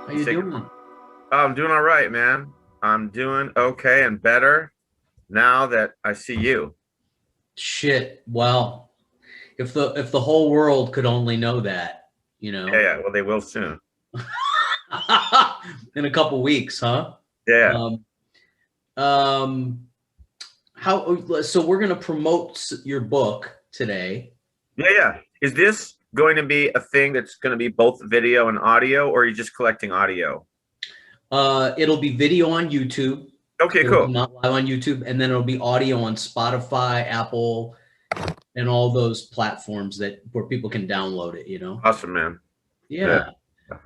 How you doing? Oh, I'm doing all right, man. I'm doing okay and better now that I see you. Shit. Well, if the whole world could only know that, you Yeah, know, yeah. Well, they will soon. in a couple weeks, huh? Yeah, Um, um, how? So we're gonna promote your book today. yeah, yeah. Is this going to be a thing that's going to be both video and audio, or are you just collecting audio? It'll be video on YouTube. Okay, It'll cool. come out live on YouTube, and then it'll be audio on Spotify, Apple, and all those platforms that where people can download it. Awesome, man. Yeah. Yeah.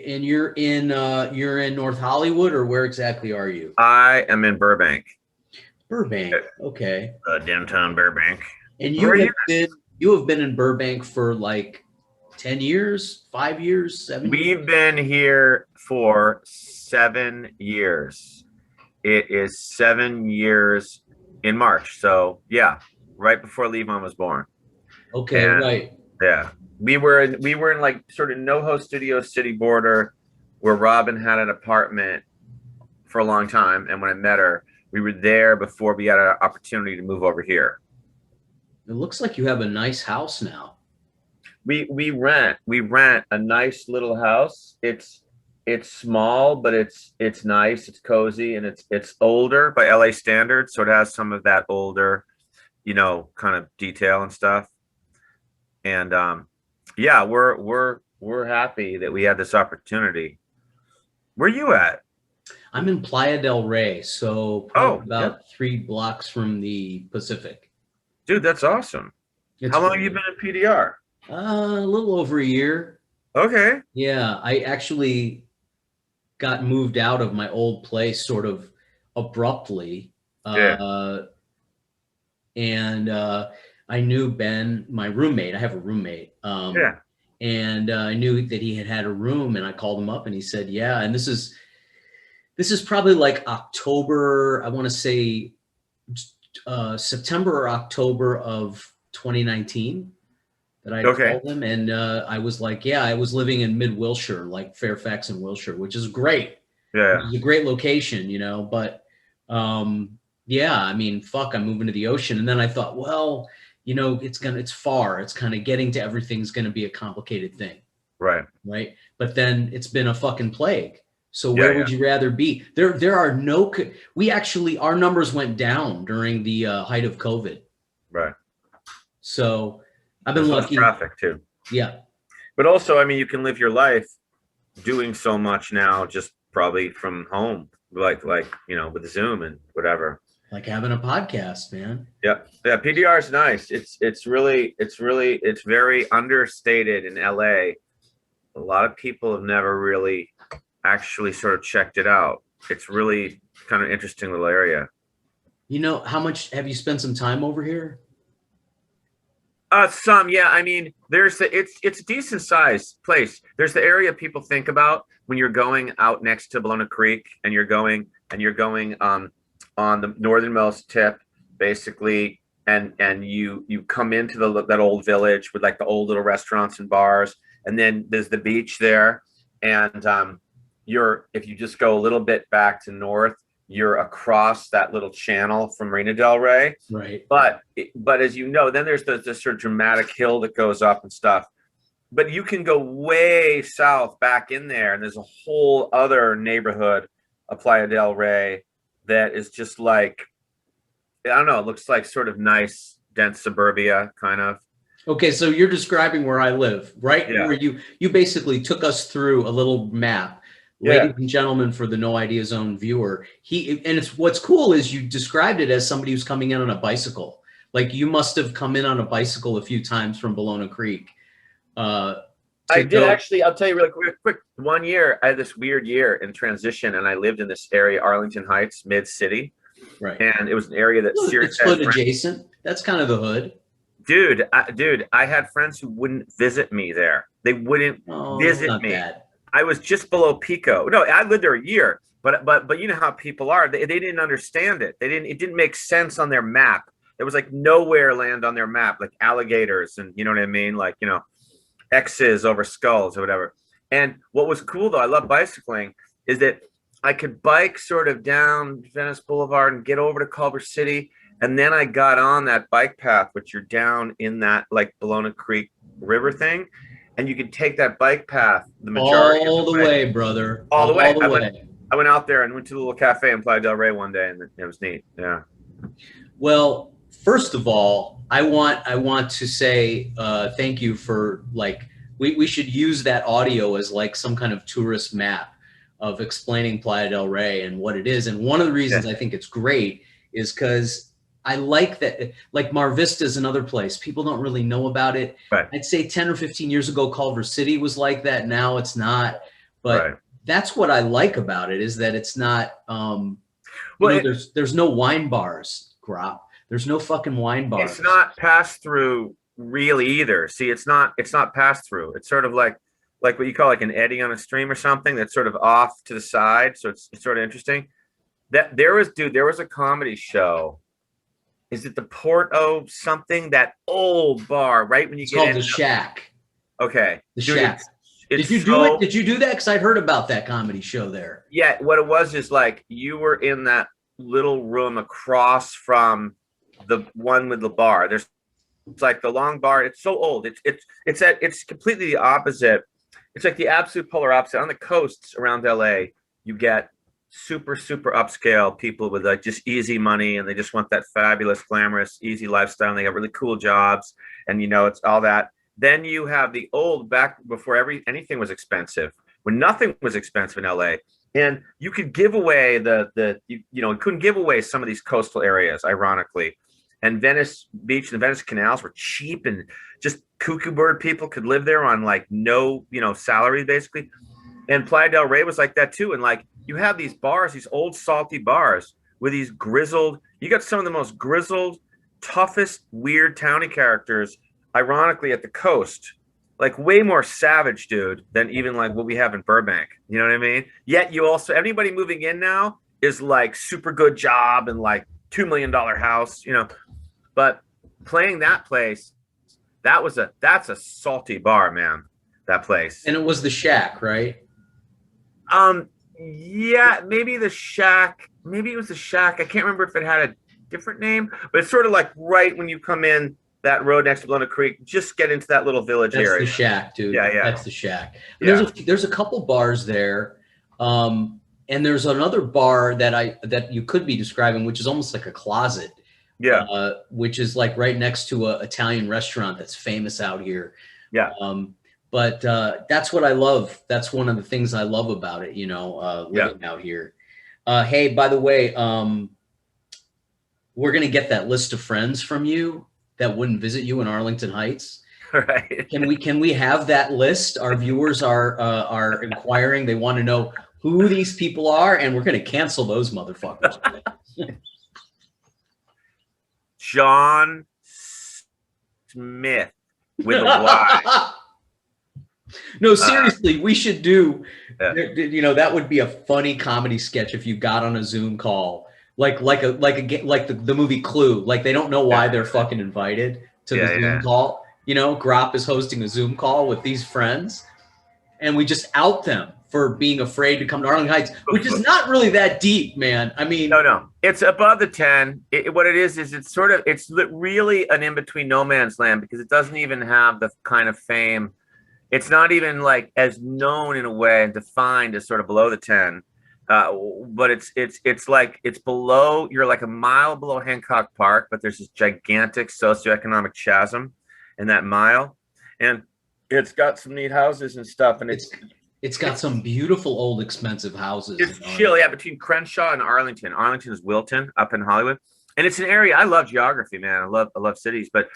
And you're in North Hollywood, or where exactly are you? I am in Burbank, Burbank. Okay. downtown Burbank. And Where are you? you have been in Burbank for like 10 years, 5 years, 7 years? We've been here for 7 years. It is 7 years in March. So yeah, right before Levon was born. Okay, And right. yeah, we were in like sort of NoHo Studio City border where Robin had an apartment for a long time. And when I met her, we were there before we had an opportunity to move over here. It looks like you have a nice house now. We rent a nice little house. It's small, but it's nice, it's cozy, and it's older by LA standards, so it has some of that older, kind of detail and stuff. And yeah, we're happy that we had this opportunity. Where you at? I'm in Playa del Rey, so probably Oh, yeah. about 3 blocks from the Pacific. Dude, that's awesome. It's How long have you great. been in PDR? A little over a year. Okay. Yeah, I actually got moved out of my old place sort of abruptly. Yeah. Uh, and I knew Ben, my roommate. I have a roommate, Yeah. and I knew that he had a room, and I called him up, and he said, "Yeah." And this is probably like October. I want to say September or October of 2019 that I Okay. called him, and I was like, "Yeah." I was living in Mid Wilshire, like Fairfax and Wilshire, which is great. Yeah. It's a great location, but yeah, I mean, fuck, I'm moving to the ocean. And then I thought, well, it's far. It's kind of getting to everything's going to be a complicated thing, Right. right? But then it's been a fucking plague. So Yeah. where Yeah. would you rather be? There are no, we actually, our numbers went down during the height of COVID. Right. So I've been There's less lucky. traffic too. Yeah. But also, I mean, you can live your life doing so much now, just probably from home, like with Zoom and whatever. Like having a podcast, man. Yeah, yeah. PDR is nice. It's very understated in LA. A lot of people have never really actually sort of checked it out. It's really kind of interesting little area. How much have you spent some time over here? Yeah. I mean, it's a decent sized place. There's the area people think about when you're going out next to Bologna Creek and you're going on the northernmost tip, basically, and you come into that old village with like the old little restaurants and bars, and then there's the beach there, and if you just go a little bit back to north, you're across that little channel from Marina del Rey. Right. But as you know, then there's this sort of dramatic hill that goes up and stuff. But you can go way south back in there, and there's a whole other neighborhood of Playa del Rey that is just like, I don't know, it looks like sort of nice, dense suburbia kind of. Okay, so you're describing where I live, right? Yeah. Where you basically took us through a little map. Yeah. Ladies and gentlemen, for the No Idea Zone viewer, what's cool is you described it as somebody who's coming in on a bicycle. Like you must have come in on a bicycle a few times from Bologna Creek. I did actually. I'll tell you really quick. One year, I had this weird year in transition, and I lived in this area, Arlington Heights, mid city, Right. and it was an area that It's hood adjacent. That's kind of the hood. Dude, I had friends who wouldn't visit me there. They wouldn't visit not me. bad. I was just below Pico. No, I lived there a year, but you know how people are. They didn't understand it. It didn't make sense on their map. There was like nowhere land on their map, like alligators and you know what I mean, like X's over skulls or whatever. And what was cool though, I love bicycling, is that I could bike sort of down Venice Boulevard and get over to Culver City. And then I got on that bike path, which you're down in that like Bologna Creek River thing. And you could take that bike path the majority All of the way, brother. all the way. All the way. I went out there and went to the little cafe in Playa del Rey one day, and it was neat. Yeah. Well, first of all, I want to say thank you for like we should use that audio as like some kind of tourist map of explaining Playa del Rey and what it is. And one of the reasons I think it's great is because I like that, like Mar Vista is another place. People don't really know about it. Right. I'd say 10 or 15 years ago, Culver City was like that. Now it's not. But Right. that's what I like about it, is that it's not, there's no wine bars, Grop. There's no fucking wine bars. It's not pass through really either. See, it's not pass through. It's sort of like what you call like an eddy on a stream or something that's sort of off to the side. So it's sort of interesting. That there was a comedy show. Is it the Porto something? That old bar, right when you get called in the Shack. Okay. The Dude, Shack. Did you do it? Did you do that? Because I heard about that comedy show there. Yeah, what it was is like you were in that little room across from the one with the bar. It's like the long bar. It's so old. It's completely the opposite. It's like the absolute polar opposite. On the coasts around LA, you get super upscale people with like just easy money, and they just want that fabulous, glamorous, easy lifestyle. And they got really cool jobs, and it's all that. Then you have the old, back before anything was expensive, when nothing was expensive in LA, and you could give away you couldn't give away some of these coastal areas, ironically. And Venice Beach and the Venice canals were cheap, and just cuckoo bird people could live there on like no, salary basically. And Playa del Rey was like that too. And like you have these bars, these old salty bars with these grizzled, you got some of the most grizzled, toughest, weird towny characters, ironically, at the coast, like way more savage, dude, than even like what we have in Burbank. You know what I mean? Yet you also, anybody moving in now is like super good job and like $2 million house, but playing that place, that's a salty bar, man, that place. And it was the Shack, right? Yeah, maybe the Shack, maybe it was the Shack. I can't remember if it had a different name, but it's sort of like right when you come in that road next to Bologna Creek, just get into that little village area. That's the Shack, dude. Yeah. That's the Shack. Yeah. There's a couple bars there. And there's another bar that you could be describing, which is almost like a closet. Yeah. Which is like right next to a Italian restaurant that's famous out here. Yeah. But that's what I love. That's one of the things I love about it, living out here. Hey, by the way, we're going to get that list of friends from you that wouldn't visit you in Arlington Heights. Right. Can we have that list? Our viewers are inquiring. They want to know who these people are, and we're going to cancel those motherfuckers. John Smith with a Y. No, seriously, we should do. That would be a funny comedy sketch if you got on a Zoom call, like the movie Clue. Like they don't know why they're fucking invited to the Zoom call. Grop is hosting a Zoom call with these friends, and we just out them for being afraid to come to Arlington Heights, which is not really that deep, man. I mean, no, it's above the 10. What it is it's really an in-between no man's land, because it doesn't even have the kind of fame. It's not even like as known in a way and defined as sort of below the 10. But it's like it's below, you're like a mile below Hancock Park, but there's this gigantic socioeconomic chasm in that mile. And it's got some neat houses and stuff, and it's got some beautiful old expensive houses. It's chill, between Crenshaw and Arlington. Arlington is Wilton up in Hollywood. And it's an area, I love geography, man. I love cities, but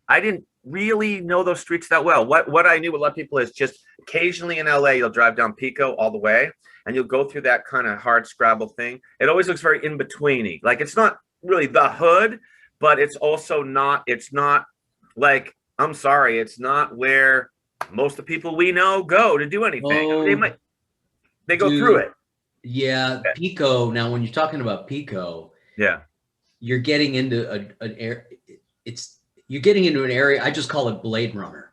I didn't really know those streets that well. What I knew with a lot of people is just occasionally in LA, you'll drive down Pico all the way, and you'll go through that kind of hard scrabble thing. It always looks very in-betweeny. Like it's not really the hood, but it's also not, it's not like, I'm sorry, it's not where most of the people we know go to do anything. They go through it. Yeah, Pico. Now, when you're talking about Pico, you're getting into an area. I just call it Blade Runner.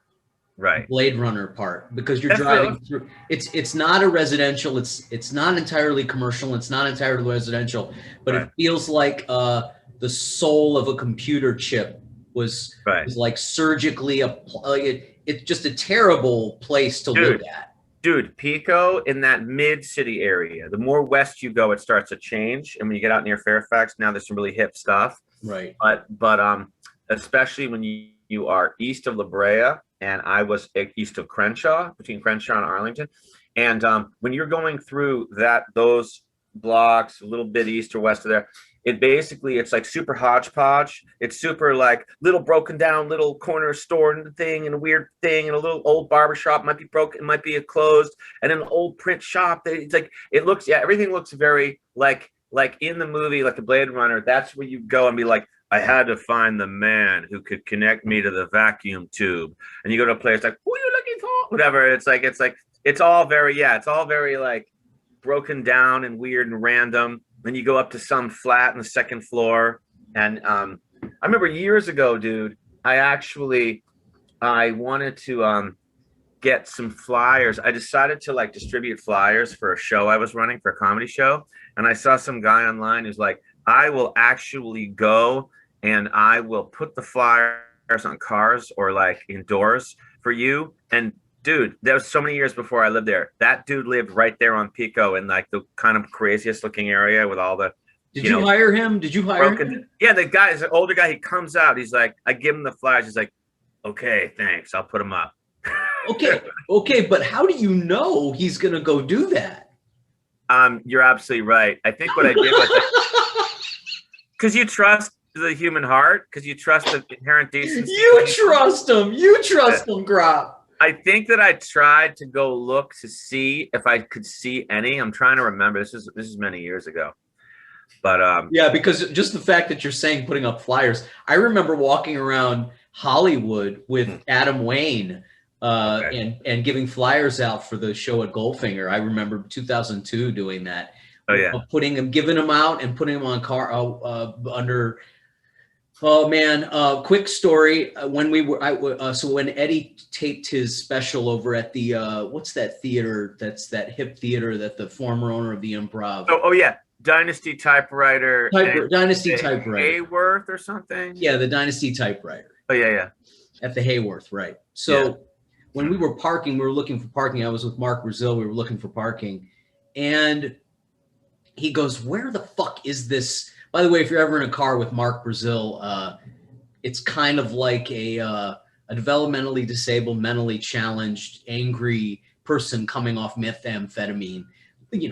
Right. Blade Runner part, because you're That's driving through. It's not a residential. It's not entirely commercial. It's not entirely residential, but right. it feels like the soul of a computer chip was like surgically it's just a terrible place to live at. Dude, Pico in that mid-city area. The more west you go, it starts to change, and when you get out near Fairfax, now there's some really hip stuff. Right. But especially when you are east of La Brea, and I was east of Crenshaw, between Crenshaw and Arlington, and when you're going through those blocks, a little bit east or west of there, it's like super hodgepodge. It's super like little broken down little corner store thing and a weird thing and a little old barbershop might be broken, it might be closed, and an old print shop. It's like everything looks very like in the movie, like the Blade Runner. That's where you go and be like, I had to find the man who could connect me to the vacuum tube. And you go to a place like, who are you looking for? Whatever. It's all very like broken down and weird and random. Then you go up to some flat on the second floor. And I remember years ago, dude, I wanted to get some flyers. I decided to like distribute flyers for a show I was running, for a comedy show. And I saw some guy online who's like, I will actually go and I will put the flyers on cars or like indoors for you. And dude, that was so many years before I lived there. That dude lived right there on Pico in like the kind of craziest looking area with all the. Did you hire him? Did you hire him? Yeah, the guy is an older guy. He comes out. He's like, I give him the flyers. He's like, okay, thanks. I'll put them up. Okay, but how do you know he's gonna go do that? You're absolutely right. I think what I did was because you trust the human heart, because you trust the inherent decency. You trust him, Grop. I think that I tried to go look to see if I could see any. I'm trying to remember. This is many years ago. But yeah, because just the fact that you're saying putting up flyers, I remember walking around Hollywood with Adam Wayne and giving flyers out for the show at Goldfinger. I remember 2002 doing that. Oh yeah, giving them out and putting them on car under. Oh man, quick story. When we were, so when Eddie taped his special over at the what's that theater? That's that hip theater that the former owner of the Improv. Oh yeah, Dynasty Typewriter. Dynasty Typewriter. Hayworth or something. Yeah, the Dynasty Typewriter. Oh yeah. At the Hayworth, right? So when we were parking, we were looking for parking. I was with Mark Brazil. We were looking for parking, and he goes, "Where the fuck is this?" By the way, if you're ever in a car with Mark Brazil, it's kind of like a developmentally disabled, mentally challenged, angry person coming off methamphetamine,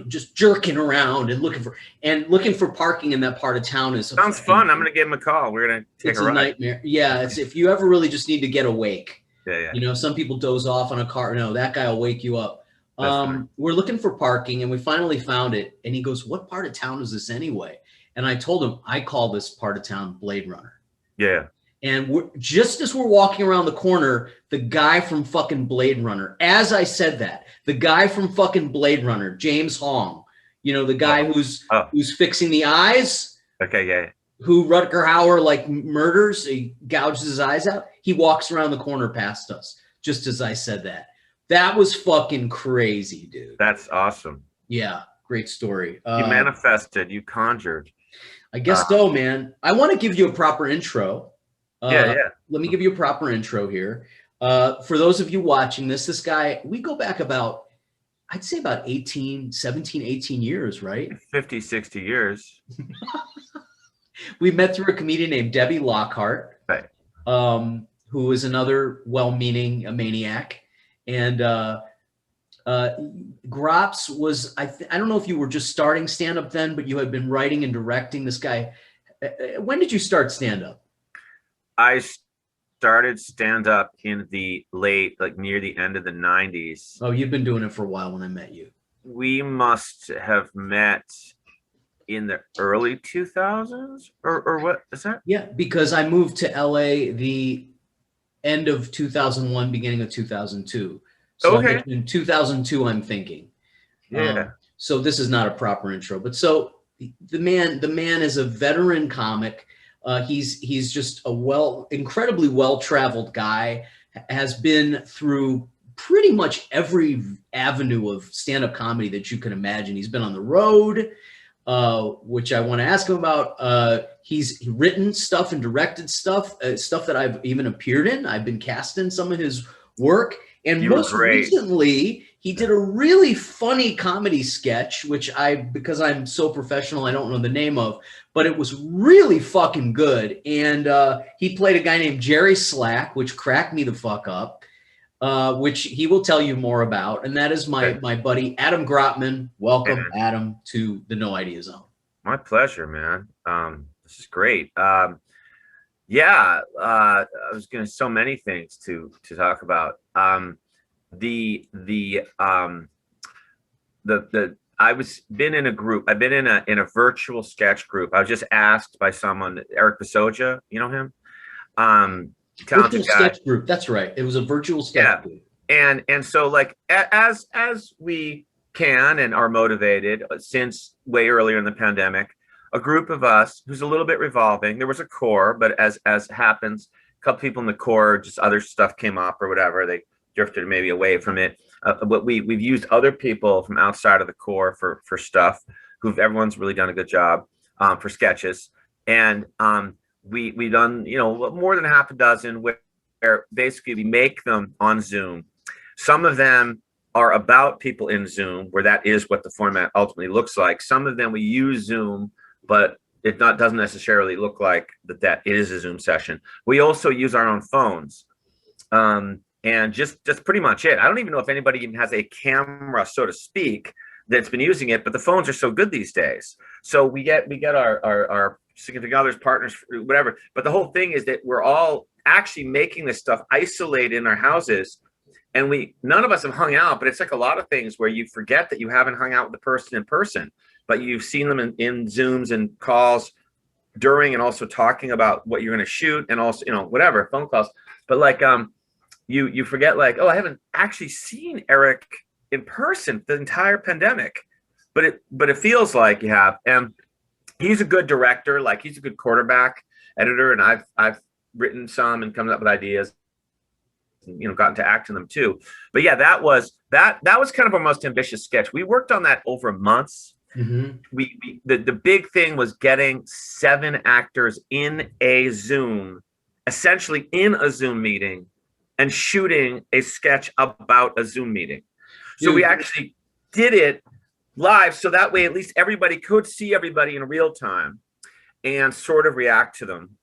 just jerking around and looking for parking in that part of town is sounds fun. I'm gonna give him a call. We're gonna take a ride. Nightmare. Yeah, it's if you ever really just need to get awake. Yeah. Some people doze off on a car. No, that guy will wake you up. We're looking for parking, and we finally found it. And he goes, "What part of town is this anyway?" And I told him, I call this part of town Blade Runner. Yeah. And just as we're walking around the corner, the guy from fucking Blade Runner, as I said that, the guy from fucking Blade Runner, James Hong, the guy who's fixing the eyes. Okay, yeah. Who Rutger Hauer like murders, he gouges his eyes out. He walks around the corner past us, just as I said that. That was fucking crazy, dude. That's awesome. Yeah, great story. You manifested, you conjured. I guess so, man. I want to give you a proper intro. Yeah. Let me give you a proper intro here. For those of you watching this guy, we go back about, I'd say about 18 years, right? 50, 60 years. We met through a comedian named Debbie Lockhart, right? Who is another well-meaning maniac. And Grops was, I don't know if you were just starting stand-up then, but you had been writing and directing this guy. When did you start stand-up? I started stand-up in the late, like near the end of the 90s. Oh, you've been doing it for a while when I met you. We must have met in the early 2000s or what is that? Yeah, because I moved to LA the end of 2001, beginning of 2002. So okay. In 2002, I'm thinking. Yeah. So this is not a proper intro, but so the man is a veteran comic. He's just a incredibly well-traveled guy. has been through pretty much every avenue of stand-up comedy that you can imagine. He's been on the road, which I want to ask him about. He's written stuff and directed stuff, stuff that I've even appeared in. I've been cast in some of his work. And most recently, he did a really funny comedy sketch, which because I'm so professional, I don't know the name of, but it was really fucking good. And he played a guy named Jerry Slack, which cracked me the fuck up, which he will tell you more about. And that is my buddy, Adam Grotman. Welcome, Adam, to the No Idea Zone. My pleasure, man. This is great. Yeah, I was going to so many things to talk about. I've been in a group. I've been in a virtual sketch group. I was just asked by someone, Eric Basoja, you know him? Virtual sketch group. That's right. It was a virtual sketch group. And so like as we can and are motivated since way earlier in the pandemic, a group of us who's a little bit revolving. There was a core, but as happens, a couple people in the core, just other stuff came up or whatever. They drifted maybe away from it. But we've used other people from outside of the core for stuff. Everyone's really done a good job for sketches, and we've done more than half a dozen where basically we make them on Zoom. Some of them are about people in Zoom, where that is what the format ultimately looks like. Some of them we use Zoom, but it doesn't necessarily look like that it is a Zoom session. We also use our own phones, and just pretty much it. I don't even know if anybody even has a camera, so to speak, that's been using it. But the phones are so good these days, so we get our significant others, partners, whatever. But the whole thing is that we're all actually making this stuff isolated in our houses, and none of us have hung out. But it's like a lot of things where you forget that you haven't hung out with the person in person, but you've seen them in Zooms and calls during, and also talking about what you're going to shoot, and also whatever phone calls. But like you forget, like, oh, I haven't actually seen Eric in person the entire pandemic, but it feels like you have. And he's a good director, like he's a good quarterback editor, and I've written some and come up with ideas, and, gotten to act in them too. But yeah, that was kind of our most ambitious sketch. We worked on that over months. Mm-hmm. The big thing was getting 7 actors in a Zoom, essentially in a Zoom meeting, and shooting a sketch about a Zoom meeting. So we actually did it live, so that way at least everybody could see everybody in real time and sort of react to them.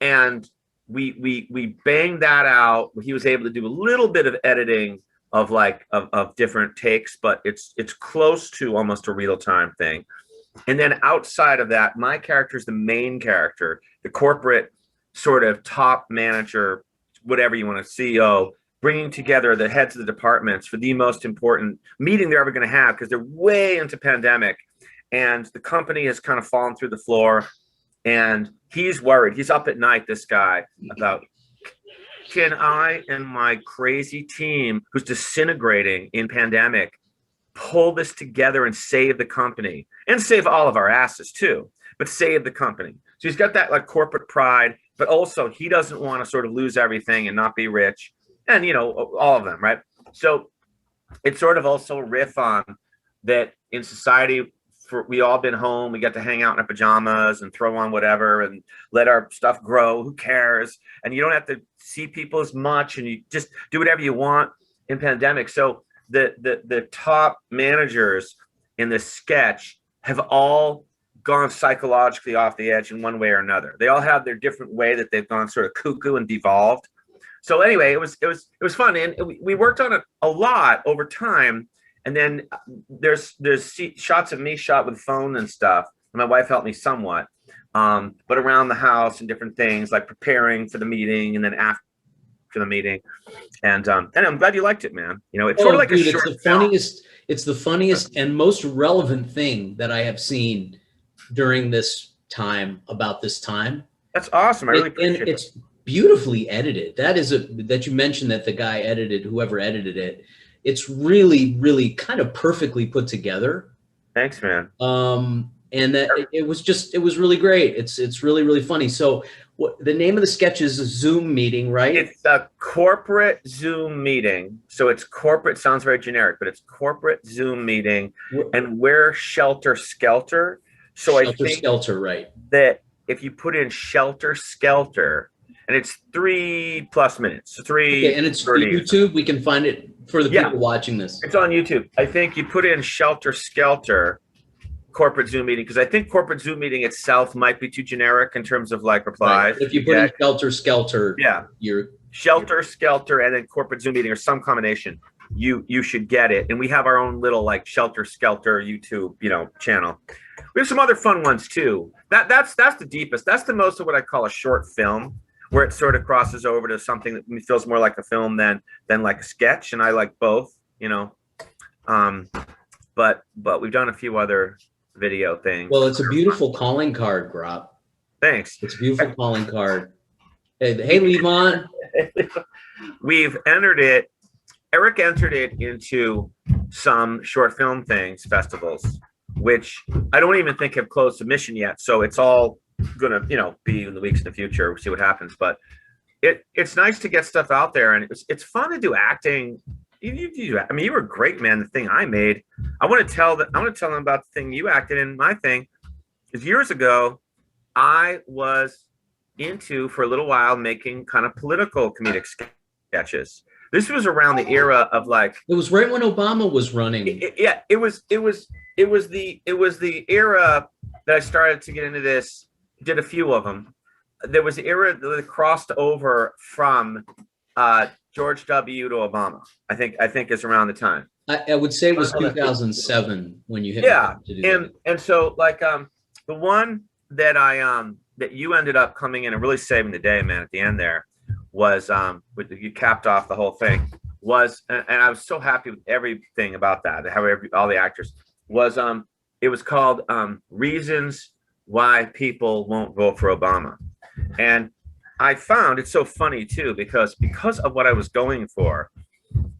And we banged that out. He was able to do a little bit of editing of different takes, but it's close to almost a real time thing. And then outside of that, my character is the main character, the corporate sort of top manager, whatever you want to, CEO, bringing together the heads of the departments for the most important meeting they're ever going to have, because they're way into pandemic and the company has kind of fallen through the floor, and he's worried. He's up at night, this guy, about, can I and my crazy team who's disintegrating in pandemic pull this together and save the company, and save all of our asses too, but save the company. So he's got that like corporate pride, but also he doesn't want to sort of lose everything and not be rich, and all of them, right? So it's sort of also a riff on that in society. We all been home. We got to hang out in our pajamas and throw on whatever and let our stuff grow. Who cares? And you don't have to see people as much, and you just do whatever you want in pandemic. So the top managers in this sketch have all gone psychologically off the edge in one way or another. They all have their different way that they've gone sort of cuckoo and devolved. So anyway, it was fun, and we worked on it a lot over time. And then there's shots of me shot with phone and stuff. And my wife helped me somewhat, but around the house and different things, like preparing for the meeting and then after the meeting. And I'm glad you liked it, man. It's sort of like a short film. It's the funniest and most relevant thing that I have seen during this time about this time. That's awesome. I really appreciate it. It's beautifully edited. That you mentioned that the guy whoever edited it. It's really, really kind of perfectly put together. Thanks, man. And that it was really great. It's really, really funny. So What the name of the sketch is? A Zoom meeting, right? It's a corporate Zoom meeting. So it's corporate, sounds very generic, but it's corporate Zoom meeting, and we're Shelter Skelter. So I think Skelter, right? That if you put in Shelter Skelter, and it's 3+ minutes, Okay, and it's YouTube. We can find it for the people watching this. It's on YouTube. I think you put in Shelter Skelter corporate Zoom meeting, because I think corporate Zoom meeting itself might be too generic in terms of like replies. Right. If you put in Shelter Skelter, you're Shelter Skelter and then corporate Zoom meeting or some combination, you should get it. And we have our own little like Shelter Skelter YouTube, channel. We have some other fun ones too. That's the deepest. That's the most of what I call a short film, where it sort of crosses over to something that feels more like a film than like a sketch. And I like both, but we've done a few other video things. Well, it's a beautiful calling card, Grop. Thanks. It's a beautiful calling card. Hey, Levon. We've entered it. Eric entered it into some short film festivals, which I don't even think have closed submission yet. So it's all gonna, be in the weeks in the future. We'll see what happens. But it's nice to get stuff out there, and it's fun to do acting. You were great, man. The thing I made, I want to tell them about the thing you acted in. My thing is, years ago, I was into, for a little while, making kind of political comedic sketches. This was around the era of like, it was right when Obama was running. It was the era that I started to get into this. Did a few of them. There was the era that crossed over from George W. to Obama. I think is around the time. I would say it was 2007 when you hit. And so like the one that that you ended up coming in and really saving the day, man, at the end there was you capped off the whole thing, and I was so happy with everything about that, how all the actors was it was called Reasons Why People Won't Vote for Obama. And I found it so funny too, because of what I was going for,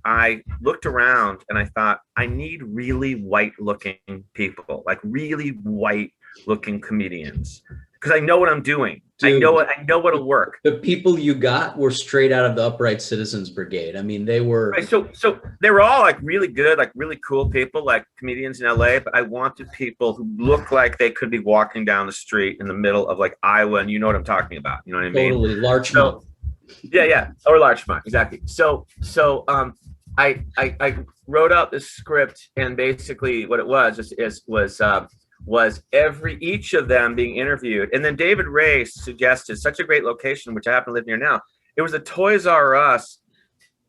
I looked around and I thought, I need really white looking people, like really white looking comedians, because I know what I'm doing. Dude, I know what'll work. The people you got were straight out of the Upright Citizens Brigade. I mean, they were right, so they were all like really good, like really cool people, like comedians in LA. But I wanted people who looked like they could be walking down the street in the middle of like Iowa, and you know what I'm talking about. You know what I mean? Totally, Larchmont. Yeah, or Larchmont, exactly. So I wrote out this script, and basically what it was was each of them being interviewed. And then David Ray suggested such a great location, which I happen to live near now. It was a Toys R Us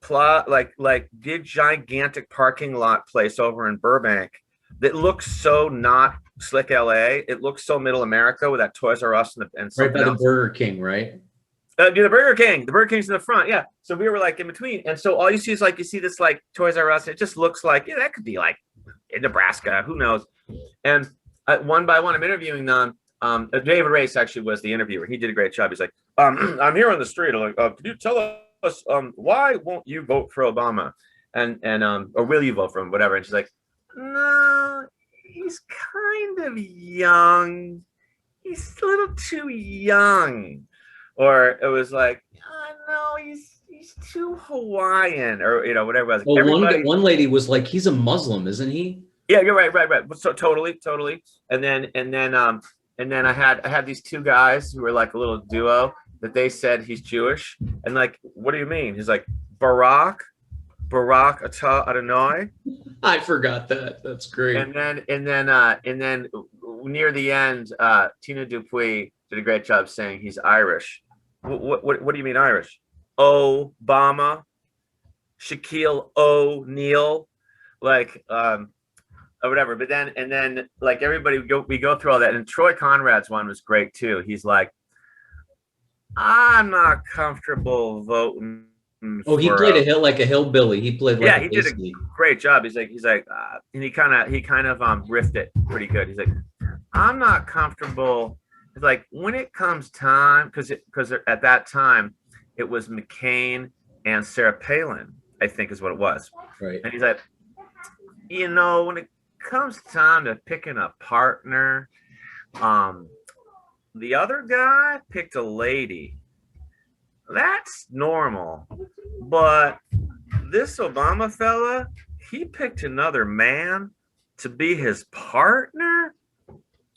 like big gigantic parking lot place over in Burbank that looks so not slick LA. It looks so middle America with that Toys R Us and right by the Burger King, right? The Burger King's in the front, yeah. So we were like in between, and so all you see is like, you see this like Toys R Us. It just looks like, yeah, that could be like in Nebraska, who knows? And one by one, I'm interviewing them. David Race actually was the interviewer. He did a great job. He's like, I'm here on the street. I'm like, could you tell us why won't you vote for Obama? And or will you vote for him? Whatever. And she's like, no, he's kind of young. He's a little too young. Or it was like, oh, no, he's too Hawaiian, or whatever it was. Well, one lady was like, he's a Muslim, isn't he? Yeah, you're right. So totally. And then I had these two guys who were like a little duo that they said he's Jewish, and like, what do you mean? He's like, Barack Ata Adonai. I forgot that. That's great. And then near the end, Tina Dupuis did a great job saying he's Irish. What do you mean Irish? Obama, Shaquille O'Neal, like or whatever. But then like everybody we go through all that, and Troy Conrad's one was great too. He's like, I'm not comfortable voting. He played a hillbilly. He played like he did a great job. He's like and he kind of riffed it pretty good. He's like, I'm not comfortable. It's like, when it comes time, because at that time it was McCain and Sarah Palin, I think is what it was. Right. And he's like, when it comes time to picking a partner, the other guy picked a lady. That's normal. But this Obama fella, he picked another man to be his partner.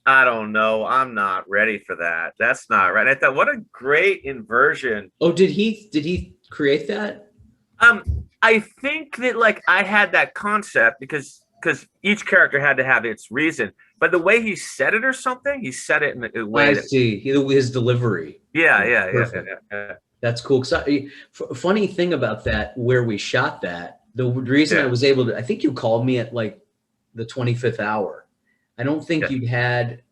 I don't know. I'm not ready for that. That's not right. I thought, what a great inversion. Oh, did he create that? I think that like I had that concept because each character had to have its reason. But the way he said it or something, he said it in a way. I see. His delivery. Yeah. That's cool. Because funny thing about that, where we shot that, the reason I was able to, I think you called me at like the 25th hour. I don't think you'd had,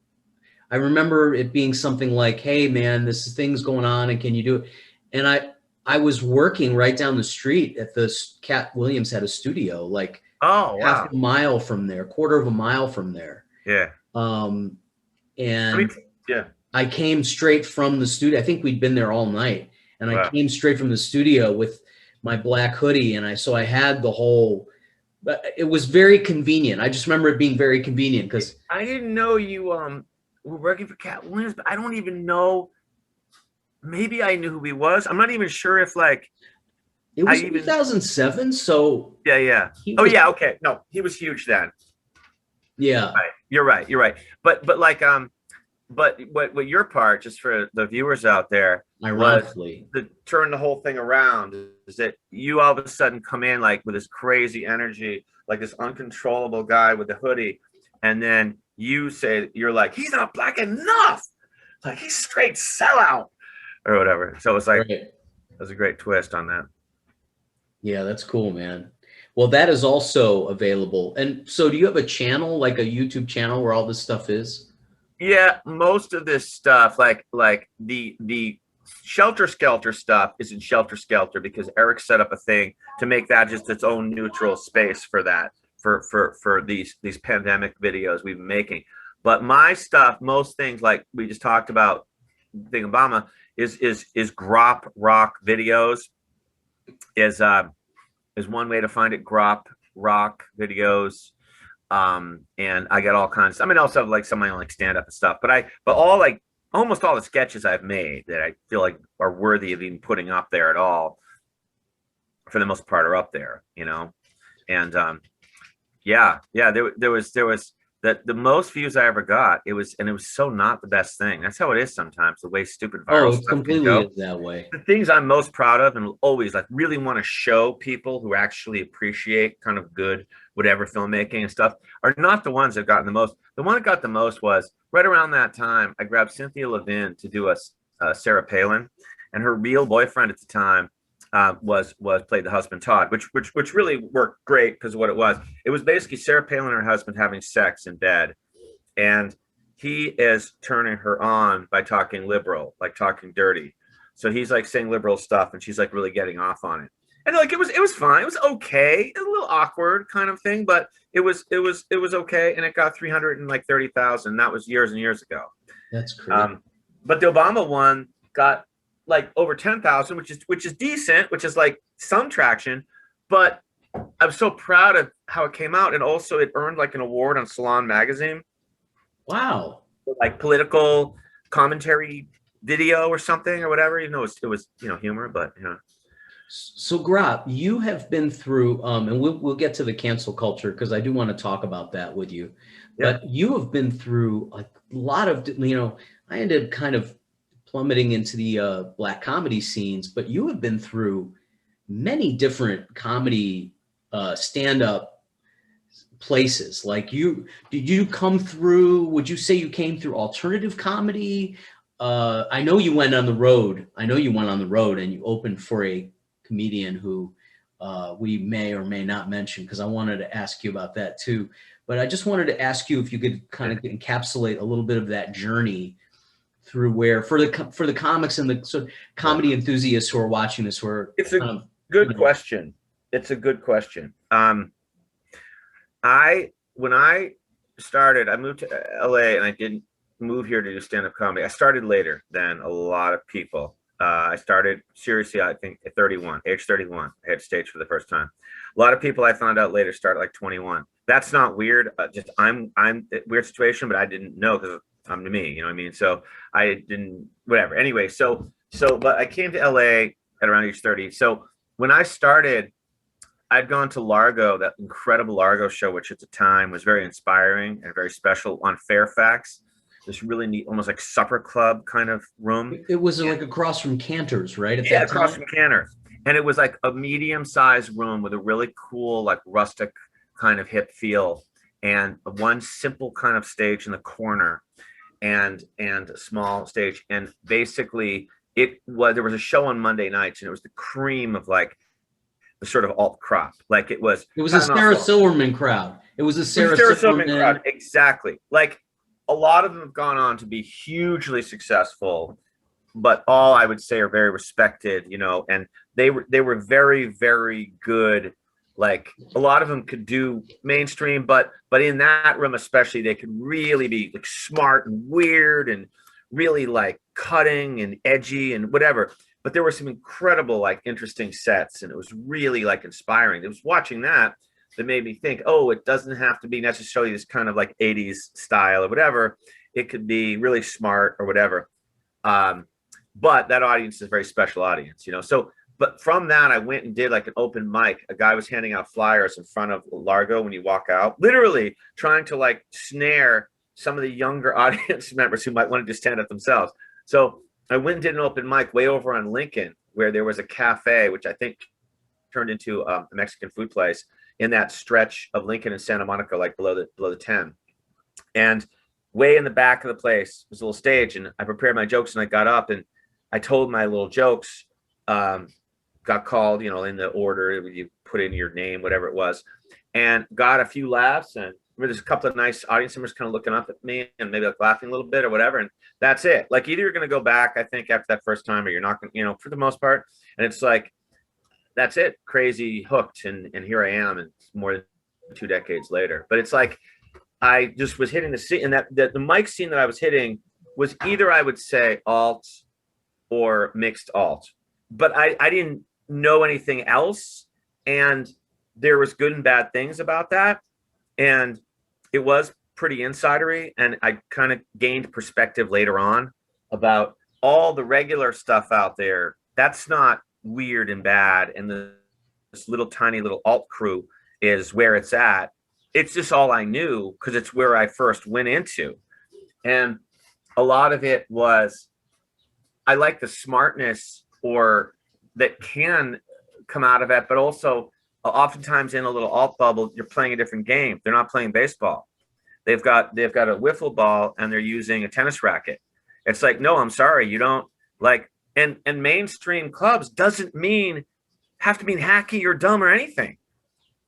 I remember it being something like, hey man, this thing's going on and can you do it? And I was working right down the street at the Cat Williams had a studio, like half a mile from there, quarter of a mile from there. Yeah. And I came straight from the studio. I think we'd been there all night. And I came straight from the studio with my black hoodie. And I had the whole, it was very convenient. I just remember it being very convenient because I didn't know you were working for Cat Williams, but I don't even know. Maybe I knew who he was. I'm not even sure if like it was 2007. So yeah. Okay. No, he was huge then. Yeah. Right. You're right. But like but what your part, just for the viewers out there, ironically, to turn the whole thing around is that you all of a sudden come in like with this crazy energy, like this uncontrollable guy with a hoodie, and then you say you're like, he's not black enough, like he's straight sellout or whatever. So it's like it was a great twist on that. Yeah, that's cool, man. Well, that is also available. And so do you have a channel, like a YouTube channel where all this stuff is? Yeah, most of this stuff, like the Shelter Skelter stuff is in Shelter Skelter because Eric set up a thing to make that just its own neutral space for that, for these pandemic videos we've been making. But my stuff, most things like we just talked about, Thing Obama, is Grop Rock videos, is one way to find it. Grop Rock videos. And I got all kinds. I mean, also like some of my own like stand up and stuff, but all like almost all the sketches I've made that I feel like are worthy of even putting up there at all, for the most part, are up there, you know. And there was the most views I ever got. It was so not the best thing. That's how it is sometimes. The way stupid viral stuff completely is that way. The things I'm most proud of and always like really want to show people who actually appreciate kind of good whatever filmmaking and stuff are not the ones that gotten the most. The one that got the most was right around that time. I grabbed Cynthia Levin to do a Sarah Palin, and her real boyfriend at the time was played the husband Todd, which really worked great because of what it was. It was basically Sarah Palin and her husband having sex in bed, and he is turning her on by talking liberal, like talking dirty. So he's like saying liberal stuff, and she's like really getting off on it. And like it was fine. It was okay. It was a little awkward kind of thing, but it was okay. And it got 330,000. That was years and years ago. That's crazy. But the Obama one got like over 10,000, which is decent, which is like some traction. But I'm so proud of how it came out, and also it earned like an award on Salon magazine. Wow. Like political commentary video or something or whatever. It was humor, but So Grop, you have been through, and we'll get to the cancel culture because I do want to talk about that with you. Yeah. But you have been through a lot of, I ended up kind of plummeting into the black comedy scenes, but you have been through many different comedy stand-up places. Like did you come through, would you say you came through alternative comedy? I know you went on the road. And you opened for a comedian who we may or may not mention, because I wanted to ask you about that too. But I just wanted to ask you if you could kind of encapsulate a little bit of that journey through where for the comics and the sort of comedy enthusiasts who are watching this. It's a good question. It's a good question. When I started, I moved to LA, and I didn't move here to do stand-up comedy. I started later than a lot of people. I started seriously, I think, at age 31. I had stage for the first time. A lot of people I found out later started like 21. That's not weird. I'm weird situation, but I didn't know because to me, you know what I mean? So I didn't, whatever. Anyway, but I came to LA at around age 30. So when I started, I'd gone to Largo, that incredible Largo show, which at the time was very inspiring and very special, on Fairfax. This really neat, almost like supper club kind of room. It was like across from Cantor's, right? At Yeah, that across time? from Cantor's. And it was like a medium-sized room with a really cool, like rustic kind of hip feel, and one simple kind of stage in the corner, and a small stage. And basically there was a show on Monday nights, and it was the cream of like the sort of alt crop. Like it was a Sarah Silverman crowd. It was a Sarah Silverman crowd. Exactly. Like a lot of them have gone on to be hugely successful, but all I would say are very respected, you know, and they were very, very good. Like a lot of them could do mainstream, but in that room especially, they could really be like smart and weird and really like cutting and edgy and whatever. But there were some incredible, like, interesting sets, and it was really like inspiring. It was watching that made me think, oh, it doesn't have to be necessarily this kind of like 80s style or whatever. It could be really smart or whatever. But that audience is a very special audience, you know. So, but from that, I went and did like an open mic. A guy was handing out flyers in front of Largo when you walk out, literally trying to like snare some of the younger audience members who might want to just stand up themselves. So I went and did an open mic way over on Lincoln, where there was a cafe, which I think turned into a Mexican food place in that stretch of Lincoln and Santa Monica, like below the 10. And way in the back of the place was a little stage, and I prepared my jokes, and I got up and I told my little jokes, got called, you know, in the order you put in your name, whatever it was, and got a few laughs. And there's a couple of nice audience members kind of looking up at me and maybe like laughing a little bit or whatever. And that's it. Like either you're going to go back, I think, after that first time, or you're not going to, you know, for the most part. And it's like, that's it. Crazy hooked. And here I am, and more than 2 decades later. But it's like, I just was hitting the scene, and that the mic scene that I was hitting was either, I would say, alt or mixed alt. But I didn't know anything else. And there was good and bad things about that. And it was pretty insidery, and I kind of gained perspective later on about all the regular stuff out there. That's not weird and bad, and this little tiny little alt crew is where it's at. It's just all I knew because it's where I first went into. And a lot of it was, I like the smartness or that can come out of it, but also oftentimes in a little alt bubble, you're playing a different game. They're not playing baseball. They've got a wiffle ball, and they're using a tennis racket. It's like, no, I'm sorry, you don't like. And mainstream clubs doesn't have to mean hacky or dumb or anything.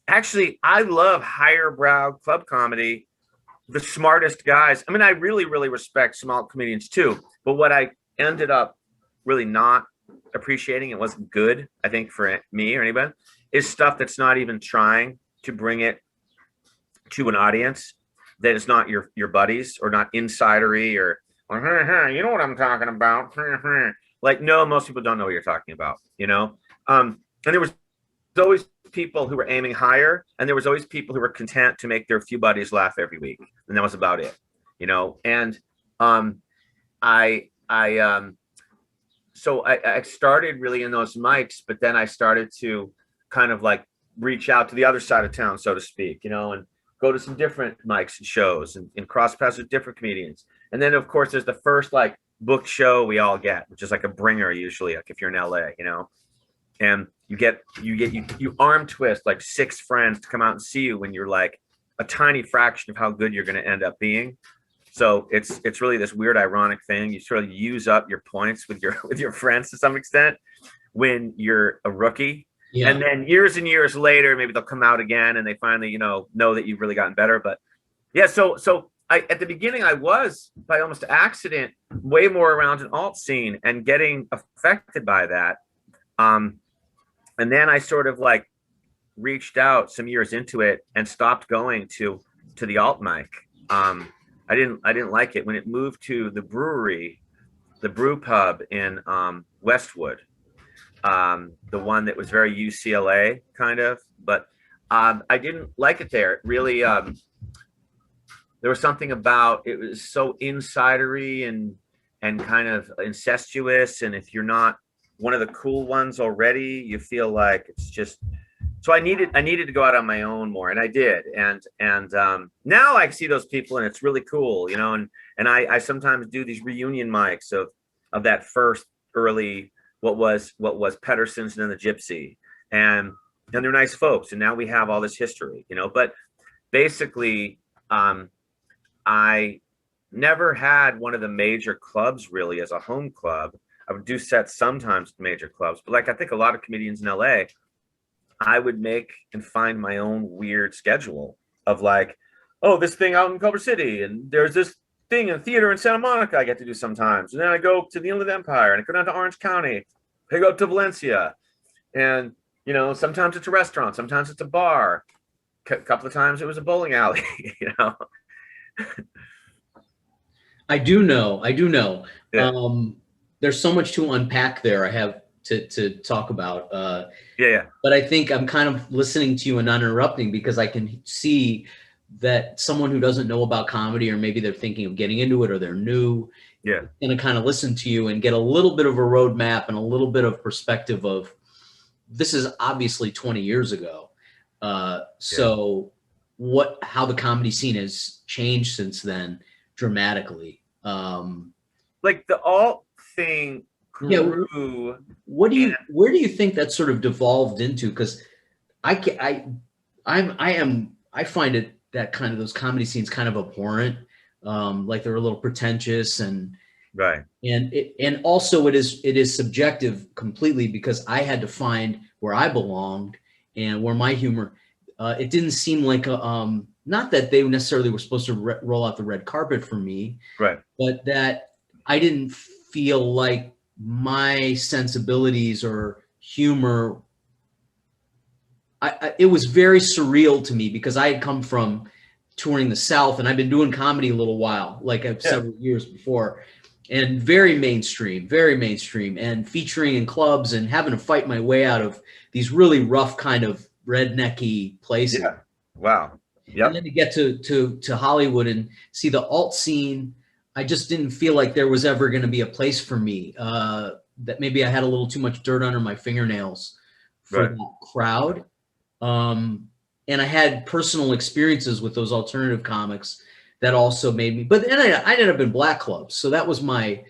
Actually, I love higher brow club comedy, the smartest guys. I mean, I really, really respect some alt comedians too. But what I ended up really not appreciating, it wasn't good, I think, for me or anybody, is stuff that's not even trying to bring it to an audience that is not your buddies, or not insidery, or you know what I'm talking about. Like, no, most people don't know what you're talking about, you know? And there was always people who were aiming higher, and there was always people who were content to make their few buddies laugh every week. And that was about it, you know? And so I started really in those mics, but then I started to kind of like reach out to the other side of town, so to speak, you know, and go to some different mics and shows, and cross paths with different comedians. And then of course there's the first like booked show we all get, which is like a bringer usually, like if you're in LA, you know, and you arm twist like 6 friends to come out and see you when you're like a tiny fraction of how good you're going to end up being. So it's really this weird ironic thing. You sort of use up your points with your friends to some extent when you're a rookie. Yeah. And then years and years later, maybe they'll come out again, and they finally, you know that you've really gotten better. But yeah, so at the beginning, I was, by almost accident, way more around an alt scene and getting affected by that. And then I sort of like reached out some years into it and stopped going to the alt mic. I didn't like it when it moved to the brewery, the brew pub in Westwood. The one that was very UCLA kind of, but I didn't like it there. It really, there was something about it was so insidery and kind of incestuous. And if you're not one of the cool ones already, you feel like it's just. So I needed to go out on my own more, and I did. And now I see those people, and it's really cool, you know. And I sometimes do these reunion mics of that first early what was Pedersen's and then the Gypsy, and they're nice folks. And now we have all this history, you know. But basically, I never had one of the major clubs really as a home club. I would do sets sometimes with major clubs, but like I think a lot of comedians in LA, I would make and find my own weird schedule of like, oh, this thing out in Culver City, and there's this thing in theater in Santa Monica I get to do sometimes, and then I go to the Inland Empire, and I go down to Orange County, I go to Valencia, and you know, sometimes it's a restaurant, sometimes it's a bar, a couple of times it was a bowling alley, you know. I do know. Yeah. There's so much to unpack there. I have to talk about. Yeah. But I think I'm kind of listening to you and not interrupting because I can see that someone who doesn't know about comedy, or maybe they're thinking of getting into it, or they're new, yeah, going to kind of listen to you and get a little bit of a roadmap and a little bit of perspective of this is obviously 20 years ago. So how the comedy scene has changed since then dramatically. Like the alt thing grew. Where do you think that sort of devolved into? Because I find it that kind of those comedy scenes kind of abhorrent. Like they're a little pretentious and right. And also it is subjective completely because I had to find where I belonged and where my humor. It didn't seem like not that they necessarily were supposed to roll out the red carpet for me, right? But that I didn't feel like my sensibilities or humor. It was very surreal to me because I had come from touring the South and I've been doing comedy a little while, like several years before, and very mainstream and featuring in clubs and having to fight my way out of these really rough kind of rednecky places. Yeah. Wow. Yeah. And then to get to Hollywood and see the alt scene, I just didn't feel like there was ever going to be a place for me. That maybe I had a little too much dirt under my fingernails for that crowd. And I had personal experiences with those alternative comics that also made me. But then I ended up in black clubs, so that was my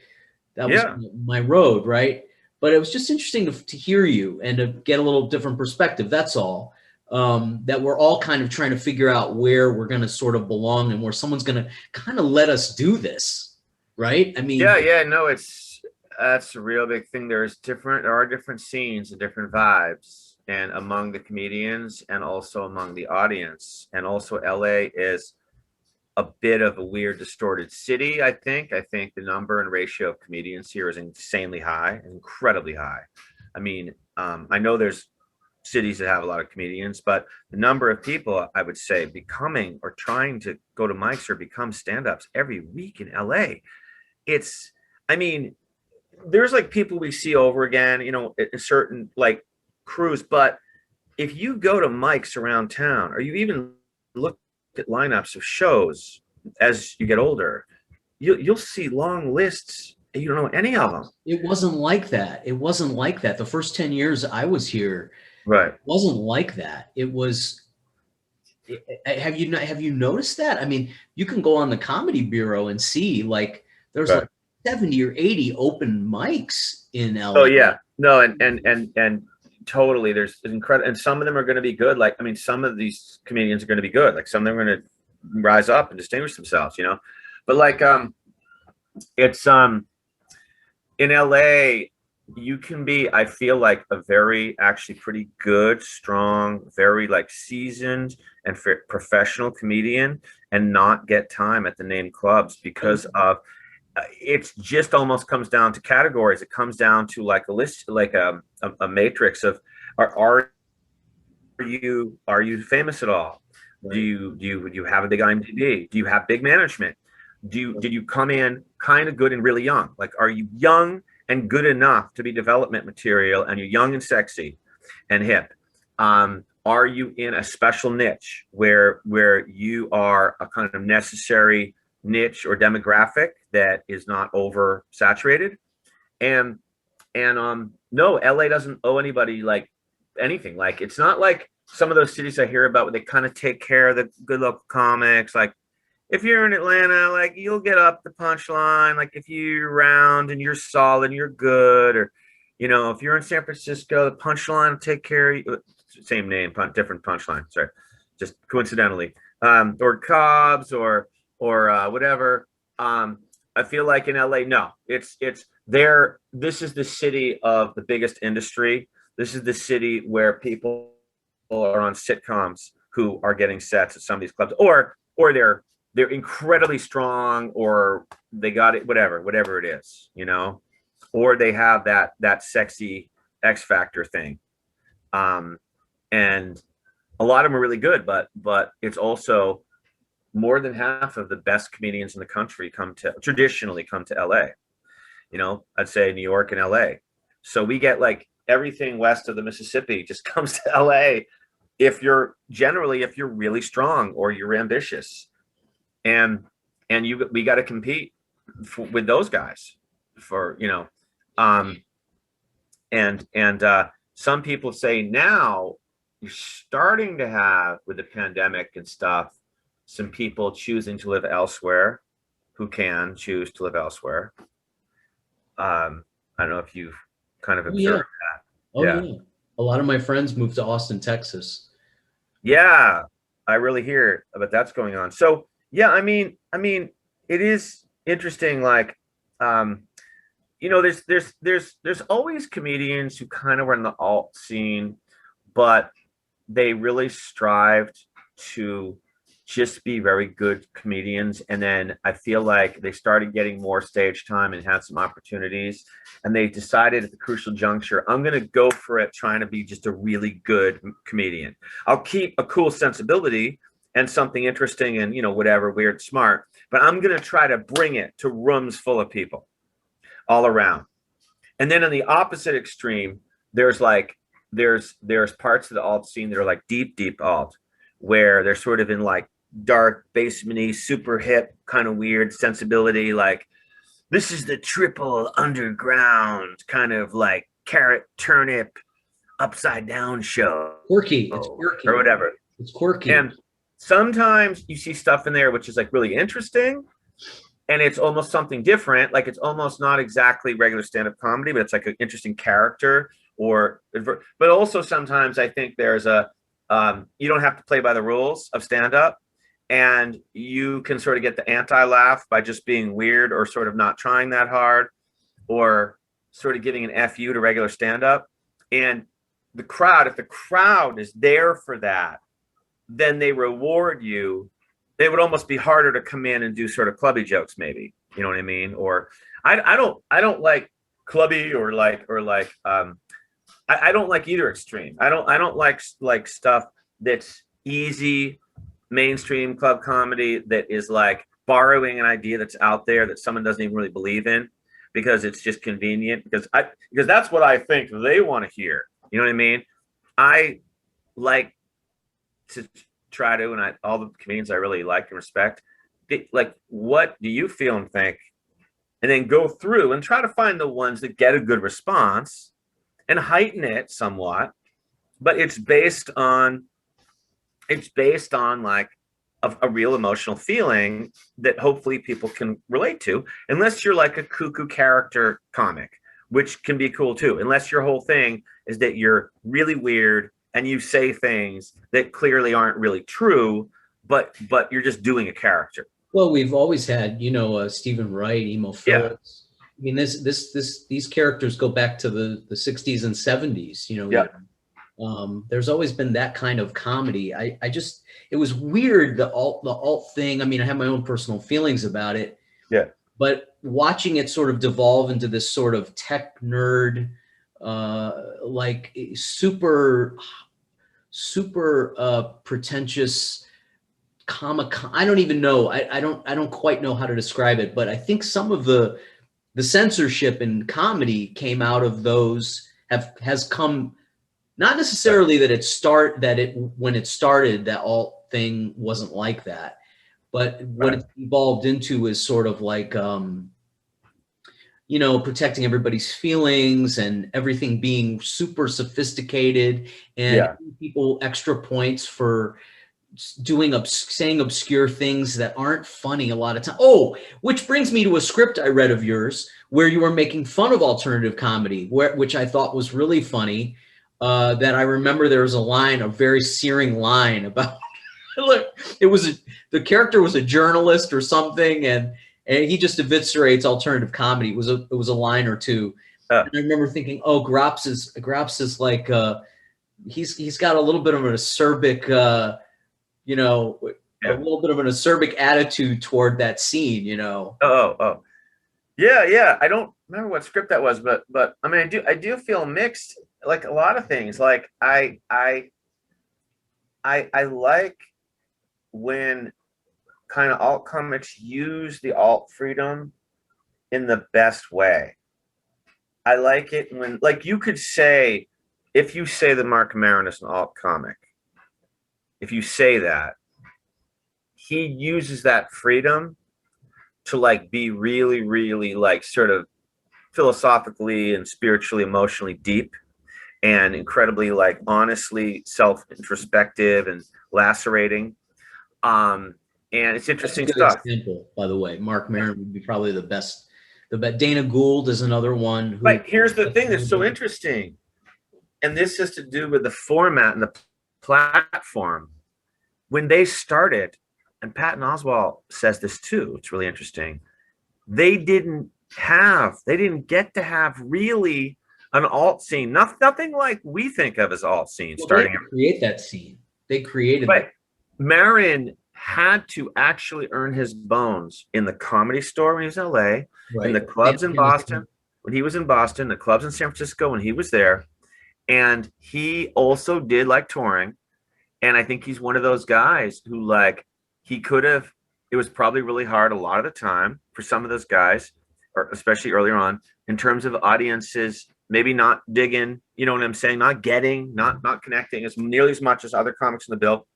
road, right? But it was just interesting to hear you and to get a little different perspective. That's all. That we're all kind of trying to figure out where we're going to sort of belong and where someone's going to kind of let us do this, right? I mean, no, that's a real big thing. There are different scenes and different vibes, and among the comedians and also among the audience, and also LA is a bit of a weird, distorted city. I think the number and ratio of comedians here is insanely high, incredibly high. I mean, I know there's cities that have a lot of comedians, but the number of people I would say becoming or trying to go to mics or become stand-ups every week in LA, there's like people we see over again, you know, in certain like crews, but if you go to mics around town or you even look at lineups of shows as you get older, you'll see long lists. You don't know any of them. It wasn't like that. The first 10 years I was here, right, it wasn't like that. It was. Have you noticed that? I mean, you can go on the Comedy Bureau and see like there's like 70 or 80 open mics in LA. Oh yeah, no, and totally. There's incredible, and some of them are going to be good. Like, I mean, some of these comedians are going to be good. Like, some of them are going to rise up and distinguish themselves, you know. But like, it's in LA, you can be, I feel like, a very actually pretty good, strong, very like seasoned and professional comedian and not get time at the name clubs because of it's just almost comes down to categories. It comes down to like a list, like a matrix of are you famous at all? Right. Do you have a big IMDb? Do you have big management? Did you come in kind of good and really young? Like, are you young and good enough to be development material, and you're young and sexy and hip? are you in a special niche where you are a kind of necessary niche or demographic that is not oversaturated? And no, LA doesn't owe anybody like anything. Like, it's not like some of those cities I hear about where they kind of take care of the good local comics. Like, if you're in Atlanta, like, you'll get up the punchline. Like, if you're around and you're solid and you're good, or, you know, if you're in San Francisco, the punchline will take care of you. Same name, different punchline. Sorry, just coincidentally. Or Cobb's or whatever. I feel like in LA, no, it's there. This is the city of the biggest industry. This is the city where people are on sitcoms who are getting sets at some of these clubs, or they're incredibly strong, or they got it, whatever it is, you know, or they have that sexy X Factor thing. And a lot of them are really good, but it's also more than half of the best comedians in the country traditionally come to LA. You know, I'd say New York and LA. So we get like everything west of the Mississippi just comes to LA if you're really strong or you're ambitious. And we got to compete with those guys for, you know, and some people say now you're starting to have, with the pandemic and stuff, some people choosing to live elsewhere who can choose to live elsewhere. I don't know if you've kind of observed that. Oh yeah. A lot of my friends moved to Austin, Texas. Yeah, I really hear about that's going on. So yeah, I mean, it is interesting. Like, you know, there's always comedians who kind of were in the alt scene, but they really strived to just be very good comedians. And then I feel like they started getting more stage time and had some opportunities. And they decided at the crucial juncture, I'm going to go for it, trying to be just a really good comedian. I'll keep a cool sensibility and something interesting and, you know, whatever, weird, smart, but I'm going to try to bring it to rooms full of people all around. And then on the opposite extreme, there's parts of the alt scene that are like deep alt, where they're sort of in like dark, basement-y, super hip, kind of weird sensibility. Like, this is the triple underground kind of like carrot turnip upside down show. Quirky. It's quirky. Or whatever. It's quirky. And sometimes you see stuff in there which is like really interesting, and it's almost something different. Like, it's almost not exactly regular stand-up comedy, but it's like an interesting character. But also sometimes I think there's you don't have to play by the rules of stand-up, and you can sort of get the anti-laugh by just being weird or sort of not trying that hard, or sort of giving an FU to regular stand-up. And if the crowd is there for that, then they reward you. It would almost be harder to come in and do sort of clubby jokes, maybe, you know what I mean? Or I don't like clubby or I don't like either extreme. I don't like stuff that's easy mainstream club comedy that is like borrowing an idea that's out there that someone doesn't even really believe in because it's just convenient, because that's what I think they want to hear. You know what I mean? I like to try to, and all the comedians I really like and respect, like, what do you feel and think? And then go through and try to find the ones that get a good response and heighten it somewhat, but it's based on like a real emotional feeling that hopefully people can relate to, unless you're like a cuckoo character comic, which can be cool too, unless your whole thing is that you're really weird and you say things that clearly aren't really true, but you're just doing a character. Well, we've always had, you know, Stephen Wright, Emo Phillips. I mean, these characters go back to the 60s and 70s, you know. Yeah. There's always been that kind of comedy. It was weird, the alt thing. I mean, I have my own personal feelings about it. Yeah. But watching it sort of devolve into this sort of tech nerd, like super pretentious comic. I don't even know. I don't quite know how to describe it, but I think some of the censorship in comedy came out of those, has come Not necessarily that when it started, that alt thing wasn't like that, but what it's evolved into is sort of like, protecting everybody's feelings and everything being super sophisticated and giving people extra points for saying obscure things that aren't funny a lot of time. Oh, which brings me to a script I read of yours where you were making fun of alternative comedy, which I thought was really funny. That I remember there was a very searing line about look, the character was a journalist or something, and he just eviscerates alternative comedy. It was a line or two. And I remember thinking, oh, Grops is like he's got a little bit of an acerbic a little bit of an acerbic attitude toward that scene, Yeah. I don't remember what script that was, but I mean, I do feel mixed. Like a lot of things. Like I like when kind of alt comics use the alt freedom in the best way. I like it when, like, you could say, if you say that Mark Maron is an alt comic, if you say that, he uses that freedom to like be really, really like sort of philosophically and spiritually, emotionally deep and incredibly like honestly self-introspective and lacerating. And it's interesting stuff. Example, by the way, Mark Maron would be probably the best. Dana Gould is another one. Right. Here's the thing that's so interesting. And this has to do with the format and the platform. When they started, and Patton Oswalt says this too, it's really interesting. They didn't get to have really an alt scene. Nothing like we think of as alt scene. Starting to create that scene. They created it. Maron had to actually earn his bones in the Comedy Store when he was in LA, in the clubs in Boston when he was in Boston, the clubs in San Francisco when he was there. And he also did like touring. And I think he's one of those guys who like, it was probably really hard a lot of the time for some of those guys, or especially earlier on, in terms of audiences, maybe not digging, you know what I'm saying? Not getting, not connecting as nearly as much as other comics in the bill.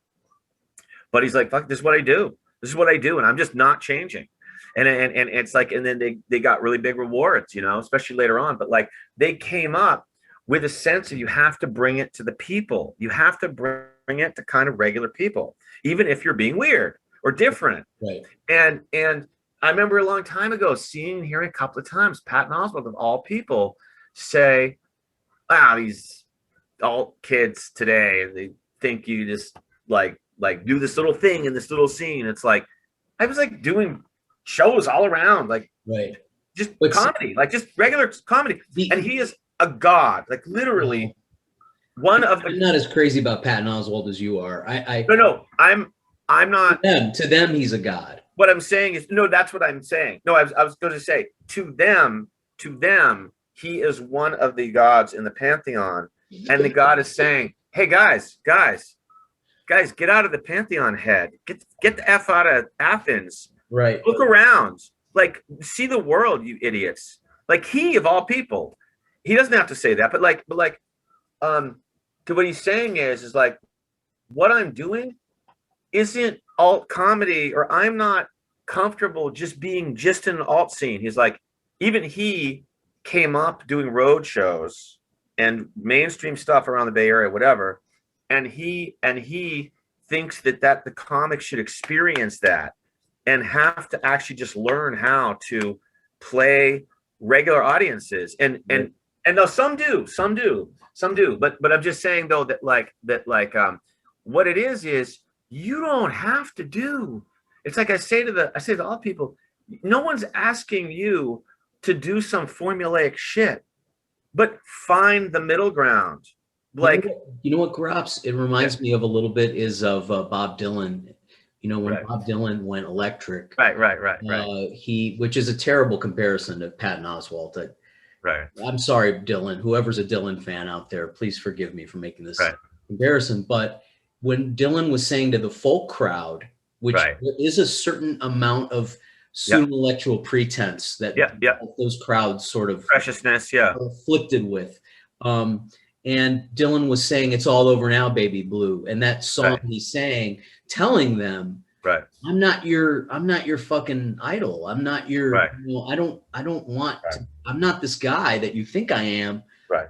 But he's like, fuck, this is what I do. This is what I do. And I'm just not changing. And it's like, and then they got really big rewards, especially later on. But like they came up with a sense of you have to bring it to the people. You have to bring it to kind of regular people, even if you're being weird or different. Right. And I remember a long time ago hearing a couple of times Patton Oswalt of all people say, wow, these alt kids today, they think you just like do this little thing in this little scene. It's like, I was like doing shows all around, like just comedy, like just regular comedy. And he is a god, like literally one of the. I'm not as crazy about Patton Oswalt as you are. No, I'm not. To them, he's a god. What I'm saying is, no, that's what I'm saying. No, I was going to say to them, he is one of the gods in the pantheon, and the god is saying, "Hey guys, get out of the pantheon head. Get the F out of Athens. Right. Look around. Like, see the world, you idiots." Like, he of all people, he doesn't have to say that, but to what he's saying is like, what I'm doing isn't alt comedy, or I'm not comfortable just being just in an alt scene. He's like, even he came up doing road shows and mainstream stuff around the Bay Area, whatever. And he thinks that the comics should experience that and have to actually just learn how to play regular audiences. And no, some do. But I'm just saying though that what it is you don't have to do. It's like I say to all people, no one's asking you to do some formulaic shit, but find the middle ground. Like, you know what, Grops? It reminds me of a little bit of Bob Dylan. When Bob Dylan went electric. Right. Which is a terrible comparison to Patton Oswalt. Right. I'm sorry, Dylan. Whoever's a Dylan fan out there, please forgive me for making this comparison. But when Dylan was saying to the folk crowd, which is a certain amount of intellectual pretense that those crowds sort of preciousness, are afflicted with. and Dylan was saying "It's All Over Now, Baby Blue," and that song he sang, telling them, right, I'm not your fucking idol. I'm not your, right, you know, I don't want right, to, I'm not this guy that you think I am. right.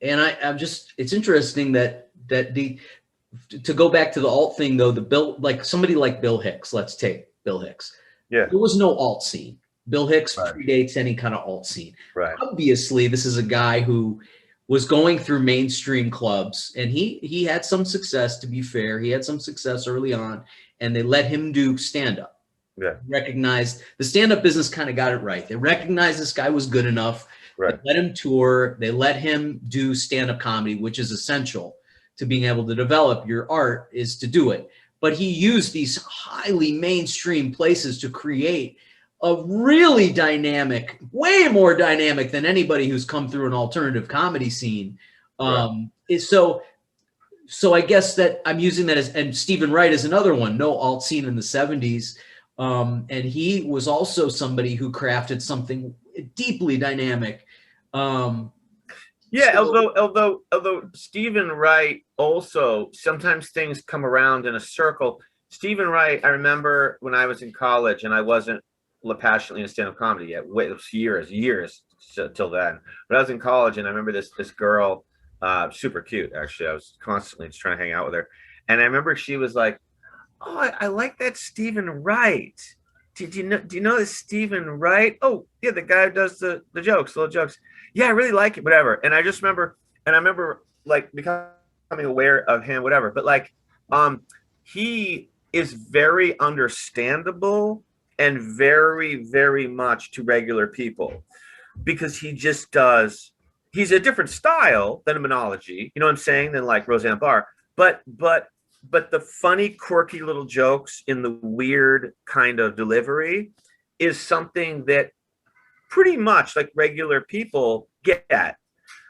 And I'm just, it's interesting that to go back to the alt thing though, like somebody like Bill Hicks, let's take Bill Hicks. Yeah. There was no alt scene. Bill Hicks Right. predates any kind of alt scene. Right. Obviously, this is a guy who was going through mainstream clubs, and he had some success, to be fair. He had some success early on, and they let him do stand-up. Yeah. Recognized the stand-up business kind of got it right. They recognized this guy was good enough. Right. They let him tour. They let him do stand-up comedy, which is essential to being able to develop your art, is to do it. But he used these highly mainstream places to create a really dynamic, way more dynamic than anybody who's come through an alternative comedy scene. So I guess that I'm using that as, and Stephen Wright is another one, no alt scene in the 70s. And he was also somebody who crafted something deeply dynamic. Yeah, although Stephen Wright also, sometimes things come around in a circle. Stephen Wright, I remember when I was in college and I wasn't passionately into stand-up comedy yet. Wait, it was years till then. But I was in college and I remember this girl, super cute actually. I was constantly just trying to hang out with her, and I remember she was like, "Oh, I like that Stephen Wright. Do you know this Stephen Wright? Oh yeah, the guy who does the little jokes. Yeah, I really like it, whatever." And I just remember, like becoming aware of him, whatever. But like, he is very understandable and very, very much to regular people, because he just does. He's a different style than a monology, you know what I'm saying, than like Roseanne Barr. But the funny, quirky little jokes in the weird kind of delivery is something that pretty much like regular people get at,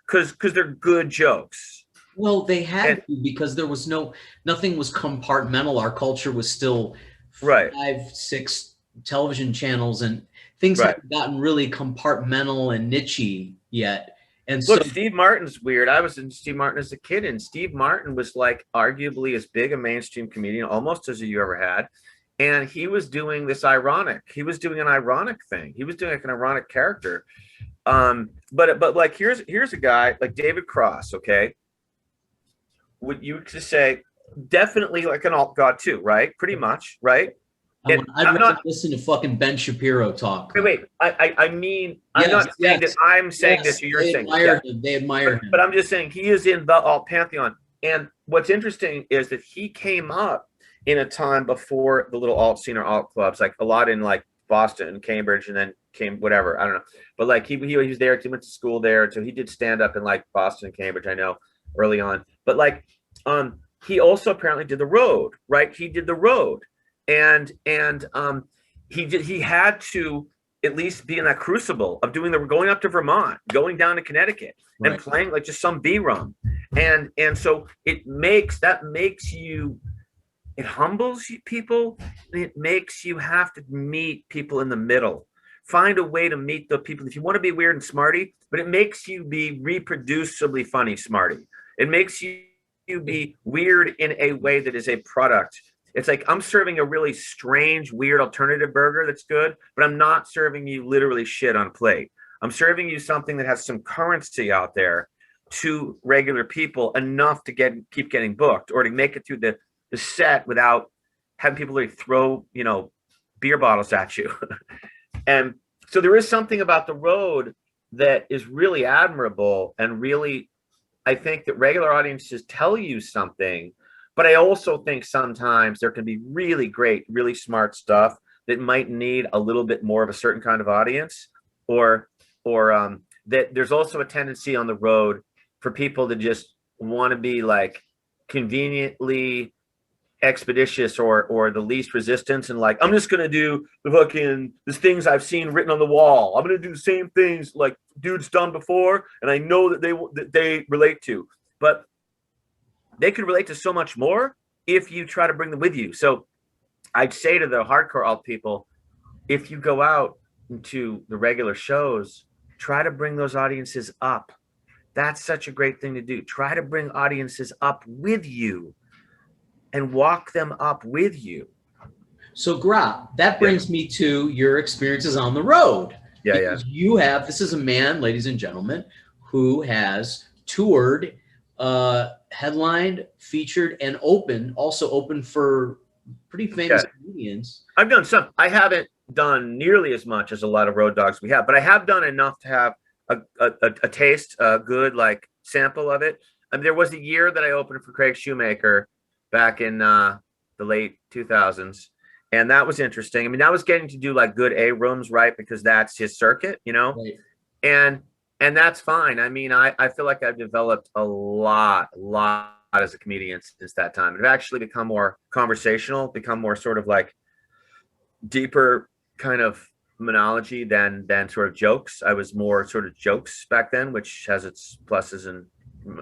because they're good jokes. Well, they had to, because there was nothing was compartmental. Our culture was still 5-6 television channels, and things haven't gotten really compartmental and nichey yet. And look, so Steve Martin's weird. I was in Steve Martin as a kid, and Steve Martin was like arguably as big a mainstream comedian almost as you ever had. And he was doing this ironic. He was doing an ironic thing. He was doing like an ironic character. But like here's a guy like David Cross. Okay, would you just say definitely like an alt god too? Right, pretty much. Right. I'd rather listen to fucking Ben Shapiro talk. Wait. I mean, I'm not saying that I'm saying this. You're saying they admire him. But I'm just saying he is in the alt pantheon. And what's interesting is that he came up in a time before the little alt scene or alt clubs, like a lot in like Boston and Cambridge, and then came whatever, I don't know. But like he was there. He went to school there, so he did stand up in like Boston and Cambridge. I know early on, but like he also apparently did the road. Right, he did the road. And he had to at least be in that crucible of going up to Vermont, going down to Connecticut, and playing like just some B run, and so it humbles you people, and it makes you have to meet people in the middle, find a way to meet the people. If you want to be weird and smarty, but it makes you be reproducibly funny smarty. It makes you be weird in a way that is a product. It's like I'm serving a really strange, weird alternative burger that's good, but I'm not serving you literally shit on a plate. I'm serving you something that has some currency out there to regular people, enough to keep getting booked, or to make it through the set without having people really throw, beer bottles at you. And so there is something about the road that is really admirable, and really, I think that regular audiences tell you something. But I also think sometimes there can be really great, really smart stuff that might need a little bit more of a certain kind of audience, or that there's also a tendency on the road for people to just want to be like conveniently expeditious or the least resistance, and like, I'm just going to do the things I've seen written on the wall. I'm going to do the same things like dudes done before, and I know that they relate to. But they could relate to so much more if you try to bring them with you. So I'd say to the hardcore alt people, if you go out into the regular shows, try to bring those audiences up. That's such a great thing to do. Try to bring audiences up with you and walk them up with you. So, Grop, that brings me to your experiences on the road. Yeah, because you have, this is a man, ladies and gentlemen, who has toured, headlined, featured, and also open for pretty famous comedians. I've done some. I haven't done nearly as much as a lot of road dogs we have, but I have done enough to have a taste, a good like sample of it. I mean, there was a year that I opened for Craig Shoemaker back in the late 2000s. And that was interesting. I mean, I was getting to do like good A rooms, right? Because that's his circuit, you know? Right. And that's fine. I mean, I feel like I've developed a lot as a comedian since that time. I've actually become more conversational, become more sort of like deeper kind of monology than sort of jokes. I was more sort of jokes back then, which has its pluses and,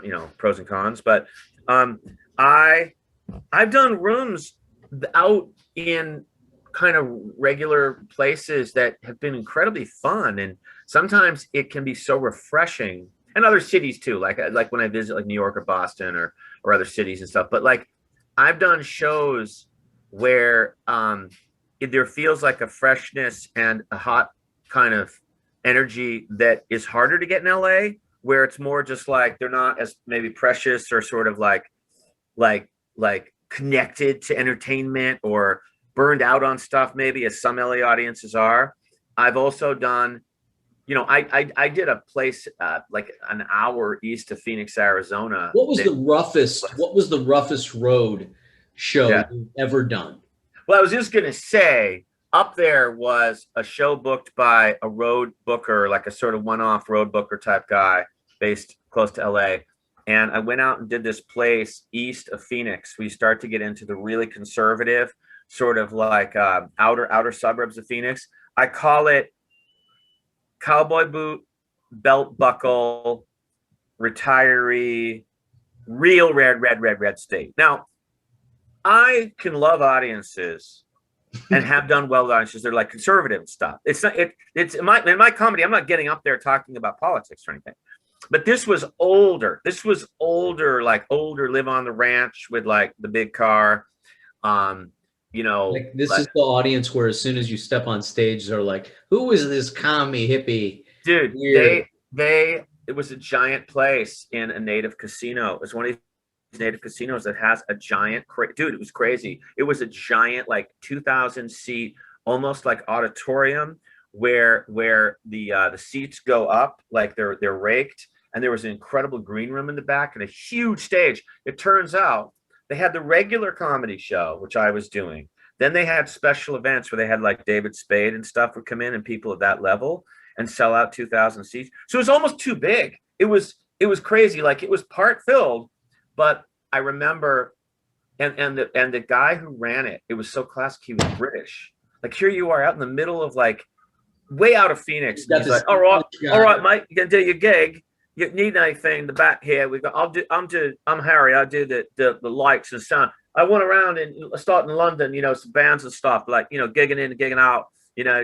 you know, pros and cons. But I've done rooms out in kind of regular places that have been incredibly fun, and sometimes it can be so refreshing, and other cities too, like when I visit like New York or Boston or other cities and stuff. But like I've done shows where there feels like a freshness and a hot kind of energy that is harder to get in LA, where it's more just like they're not as maybe precious or sort of like connected to entertainment or burned out on stuff maybe as some LA audiences are. I've also done, you know, I did a place like an hour east of Phoenix, Arizona. What was the roughest road show you've ever done? Well, I was just gonna say, up there was a show booked by a road booker, like a sort of one-off road booker type guy based close to LA. And I went out and did this place east of Phoenix. We start to get into the really conservative, sort of like outer suburbs of Phoenix. I call it cowboy boot, belt buckle, retiree, real red state. Now, I can love audiences and have done well with audiences. They're like conservative stuff. It's not. It's in my comedy. I'm not getting up there talking about politics or anything. But this was older. Like older, live on the ranch with like the big car. You know, like this is the audience where as soon as you step on stage, they're like, "Who is this commie hippie?" Dude, it was a giant place in a native casino. It was one of these native casinos that has a giant, dude, it was crazy. It was a giant, like 2,000 seat, almost like auditorium where the seats go up, like they're raked. And there was an incredible green room in the back and a huge stage. It turns out they had the regular comedy show, which I was doing. Then they had special events where they had like David Spade and stuff would come in and people at that level and sell out 2,000 seats. So it was almost too big. It was crazy. Like it was part filled, but I remember, and the guy who ran it, it was so classic. He was British. Like here you are out in the middle of like way out of Phoenix. He's like, all right, mate, you can do your gig. You need anything in the back here? I'm Harry. I do the lights and sound. I went around and started in London, you know, some bands and stuff, like, you know, gigging in and gigging out, you know.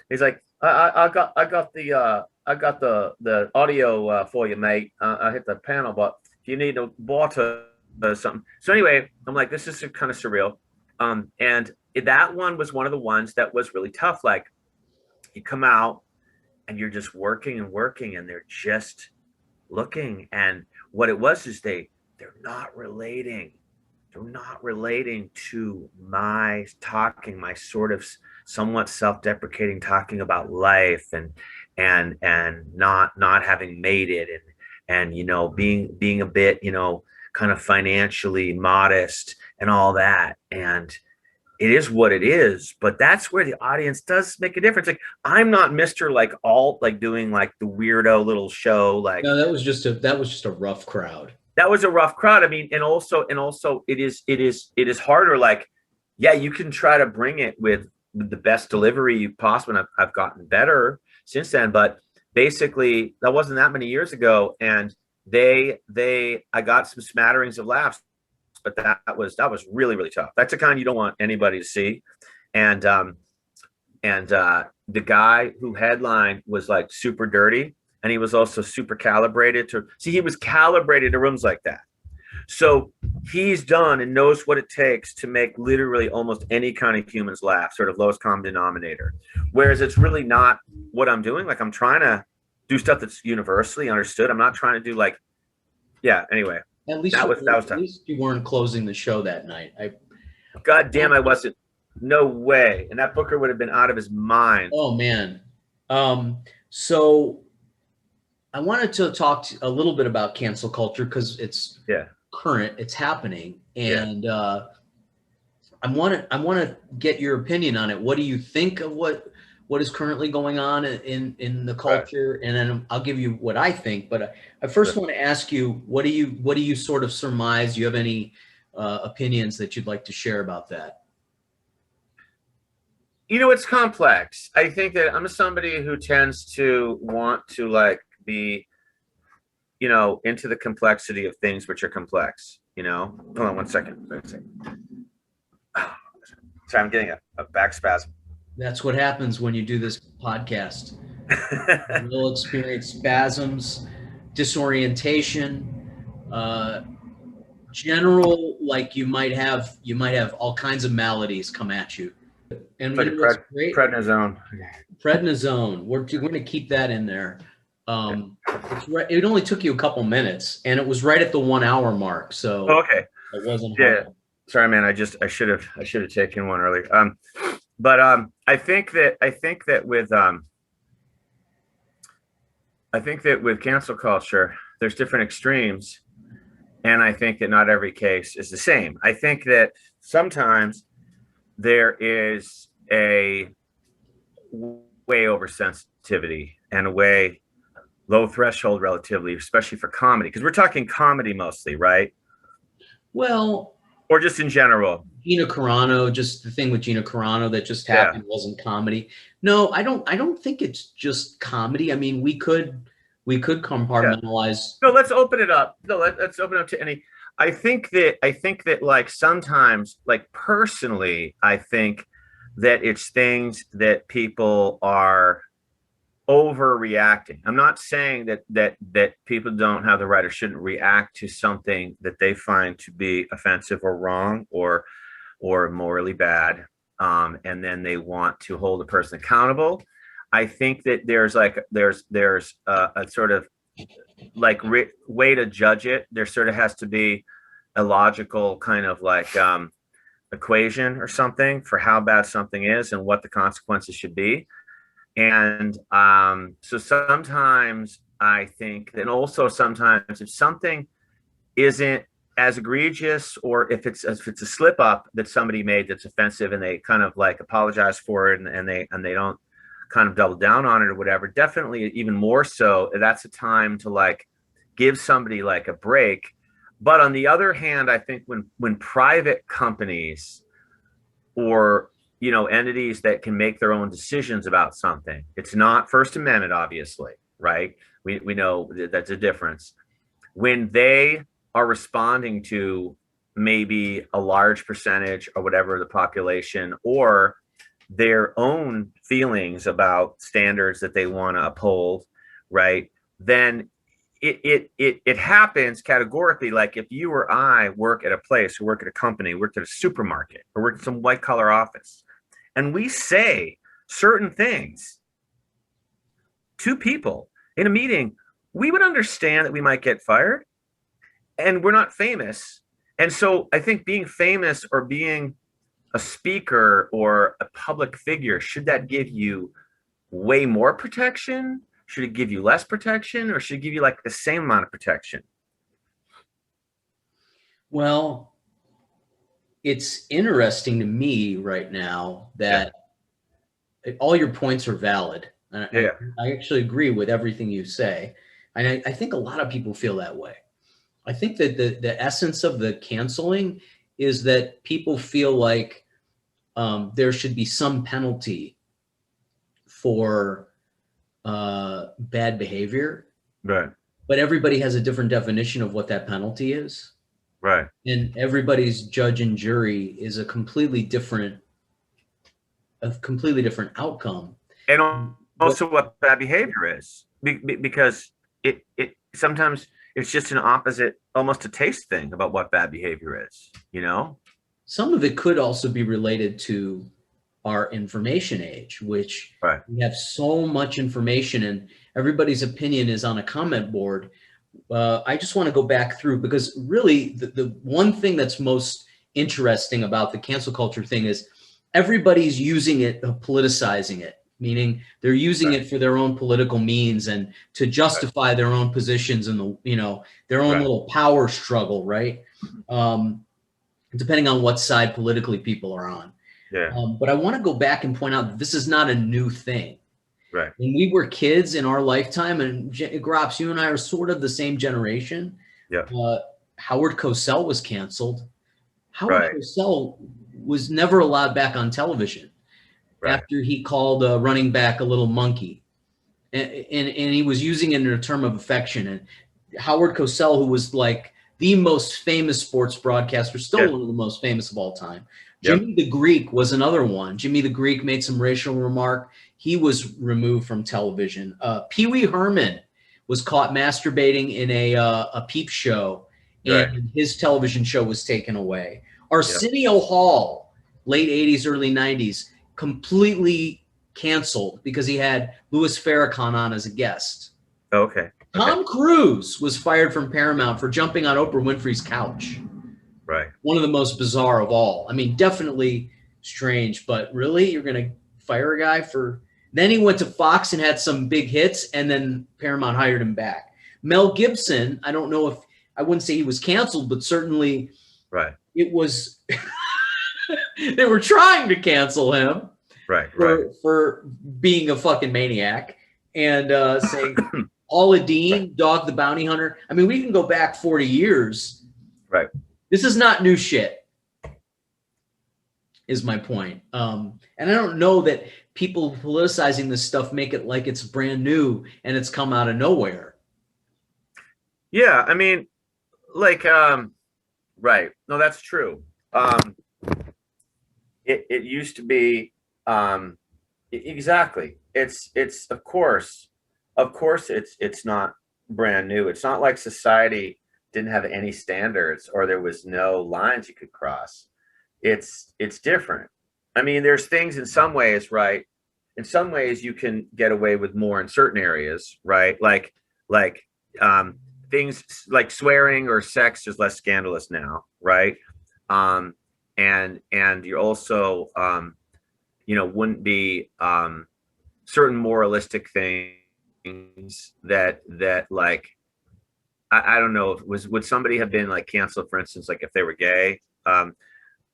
He's like, I got the audio for you, mate. I hit the panel, but if you need a water or something. So anyway, I'm like, this is kind of surreal. And that one was one of the ones that was really tough. Like you come out and you're just working and they're just looking, and what it was is they're not relating to my talking, my sort of somewhat self-deprecating talking about life and not having made it and you know being a bit, you know, kind of financially modest and all that. And it is what it is, but that's where the audience does make a difference. Like I'm not Mr. like alt, like doing like the weirdo little show. Like no, that was just a rough crowd. That was a rough crowd. I mean, and also it is harder. Like, yeah, you can try to bring it with the best delivery you possibly. And I've gotten better since then, but basically that wasn't that many years ago. And I got some smatterings of laughs. But that was really, really tough. That's the kind you don't want anybody to see. And the guy who headlined was like super dirty. and he was also super calibrated to see. He was calibrated to rooms like that. So he's done and knows what it takes to make literally almost any kind of humans laugh, sort of lowest common denominator. Whereas it's really not what I'm doing. Like I'm trying to do stuff that's universally understood. I'm not trying to do like, yeah. Anyway, at least you weren't closing the show that night. God damn, I wasn't. No way. And that Booker would have been out of his mind. Oh man. So I wanted to talk a little bit about cancel culture because it's current, it's happening, and I want to get your opinion on it. What do you think of what is currently going on in the culture? Right. And then I'll give you what I think. But I first want to ask you, what do you sort of surmise? Do you have any opinions that you'd like to share about that? You know, it's complex. I think that I'm somebody who tends to want to like be, you know, into the complexity of things which are complex, you know. Hold on one second. Sorry, I'm getting a back spasm. That's what happens when you do this podcast. You'll experience spasms, disorientation, general, like you might have all kinds of maladies come at you. And like prednisone. Prednisone. We're going to keep that in there. It only took you a couple minutes, and it was right at the 1 hour mark. So okay, it wasn't hard. Sorry, man. I should have taken one earlier. But I think that with cancel culture, there's different extremes, and I think that not every case is the same. I think that sometimes there is a way oversensitivity and a way low threshold relatively, especially for comedy, because we're talking comedy mostly, right? Well, or just in general. Gina Carano, just the thing with Gina Carano that just happened wasn't comedy. No, I don't think it's just comedy. I mean, we could compartmentalize. No, let's open it up. No, let's open it up to any. I think that like sometimes, like personally, I think that it's things that people are overreacting. I'm not saying that people don't have the right or shouldn't react to something that they find to be offensive or wrong or morally bad, and then they want to hold a person accountable. I think that there's a sort of like way to judge it. There sort of has to be a logical kind of like equation or something for how bad something is and what the consequences should be. And so sometimes I think, and also sometimes if something isn't as egregious, or if it's a slip up that somebody made that's offensive and they kind of like apologize for it and they don't kind of double down on it or whatever, definitely even more so, that's a time to like give somebody like a break. But on the other hand, I think when private companies or, you know, entities that can make their own decisions about something, it's not First Amendment, obviously, right? We know that's a difference. When they are responding to maybe a large percentage or whatever the population, or their own feelings about standards that they want to uphold, right? Then it happens categorically. Like if you or I work at a place, or work at a company, work at a supermarket, or work at some white collar office, and we say certain things to people in a meeting, we would understand that we might get fired, and we're not famous. And so I think being famous or being a speaker or a public figure, should that give you way more protection? Should it give you less protection, or should it give you like the same amount of protection? Well, it's interesting to me right now that all your points are valid. I actually agree with everything you say. And I think a lot of people feel that way. I think that the essence of the canceling is that people feel like there should be some penalty for bad behavior. Right. But everybody has a different definition of what that penalty is. Right. And everybody's judge and jury is a completely different outcome. And also what bad behavior is, because it sometimes it's just an opposite, almost a taste thing about what bad behavior is, you know? Some of it could also be related to our information age, which Right. we have so much information and everybody's opinion is on a comment board. I just want to go back through, because really the one thing that's most interesting about the cancel culture thing is everybody's using it, politicizing it, meaning they're using it for their own political means and to justify their own positions and their own little power struggle, right? Depending on what side politically people are on. Yeah. But I want to go back and point out that this is not a new thing. Right. When we were kids in our lifetime, and Grops, you and I are sort of the same generation. Yeah. Howard Cosell was canceled. Howard Cosell was never allowed back on television after he called a running back a little monkey. And he was using it in a term of affection. And Howard Cosell, who was like the most famous sports broadcaster, still one of the most famous of all time. Jimmy the Greek was another one. Jimmy the Greek made some racial remark. He was removed from television. Pee Wee Herman was caught masturbating in a peep show, and his television show was taken away. Arsenio Hall, late 80s, early 90s, completely canceled because he had Louis Farrakhan on as a guest. Okay. Tom Cruise was fired from Paramount for jumping on Oprah Winfrey's couch. Right. One of the most bizarre of all. I mean, definitely strange, but really, you're going to fire a guy for... Then he went to Fox and had some big hits, and then Paramount hired him back. Mel Gibson, I don't know if... I wouldn't say he was canceled, but certainly it was... they were trying to cancel him for being a fucking maniac and saying... Paula Deen, Dog the Bounty Hunter. I mean, we can go back 40 years. Right. This is not new shit, is my point. And I don't know that people politicizing this stuff make it like it's brand new and it's come out of nowhere. Yeah, I mean, like, right. No, that's true. It used to be, exactly. It's of course it's not brand new. It's not like society didn't have any standards or there was no lines you could cross. It's different. I mean, there's things in some ways, right? In some ways you can get away with more in certain areas, right? Like things like swearing or sex is less scandalous now, right? And you're also wouldn't be certain moralistic things that like I don't know, would somebody have been like canceled, for instance, like if they were gay a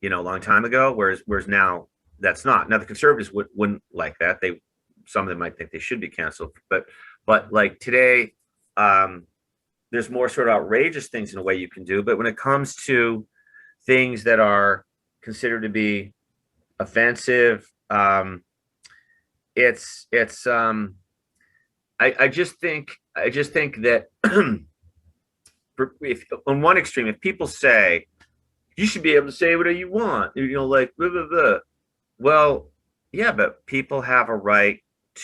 long time ago, whereas now that's not. Now the conservatives wouldn't like that. Some of them might think they should be canceled, but like today there's more sort of outrageous things in a way you can do, but when it comes to things that are considered to be offensive, I just think that if on one extreme, if people say you should be able to say whatever you want, like blah, blah, blah. Well, yeah, but people have a right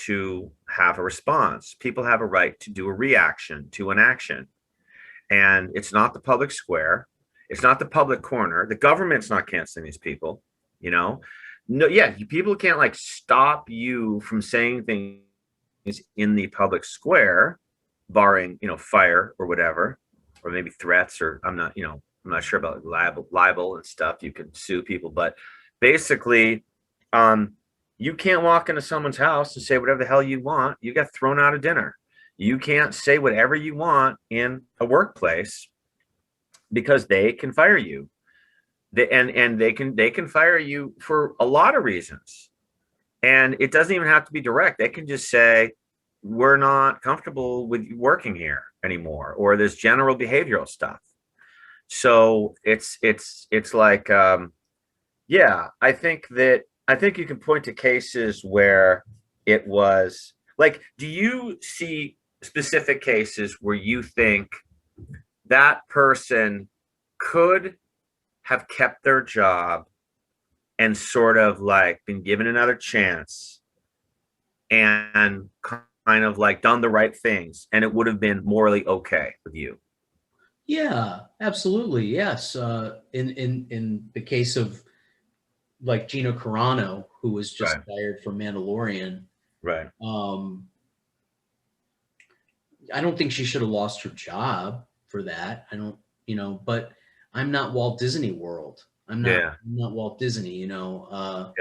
to have a response. People have a right to do a reaction to an action, and it's not the public square. It's not the public corner. The government's not canceling these people. No, yeah, people can't like stop you from saying things in the public square, barring fire or whatever, or maybe threats, or I'm not sure about libel and stuff. You can sue people, but basically you can't walk into someone's house and say whatever the hell you want. You get thrown out of dinner. You can't say whatever you want in a workplace because they can fire you. They can fire you for a lot of reasons. And it doesn't even have to be direct. They can just say, we're not comfortable with you working here anymore, or there's general behavioral stuff. So it's like, yeah, I think you can point to cases where it was like, do you see specific cases where you think that person could have kept their job and sort of like been given another chance and kind of like done the right things, and it would have been morally okay with you. Yeah, absolutely. Yes. In the case of like Gina Carano, who was just Right. fired from Mandalorian, Right. I don't think she should have lost her job for that. I don't, but I'm not Walt Disney World. Yeah. I'm not Walt Disney, Yeah.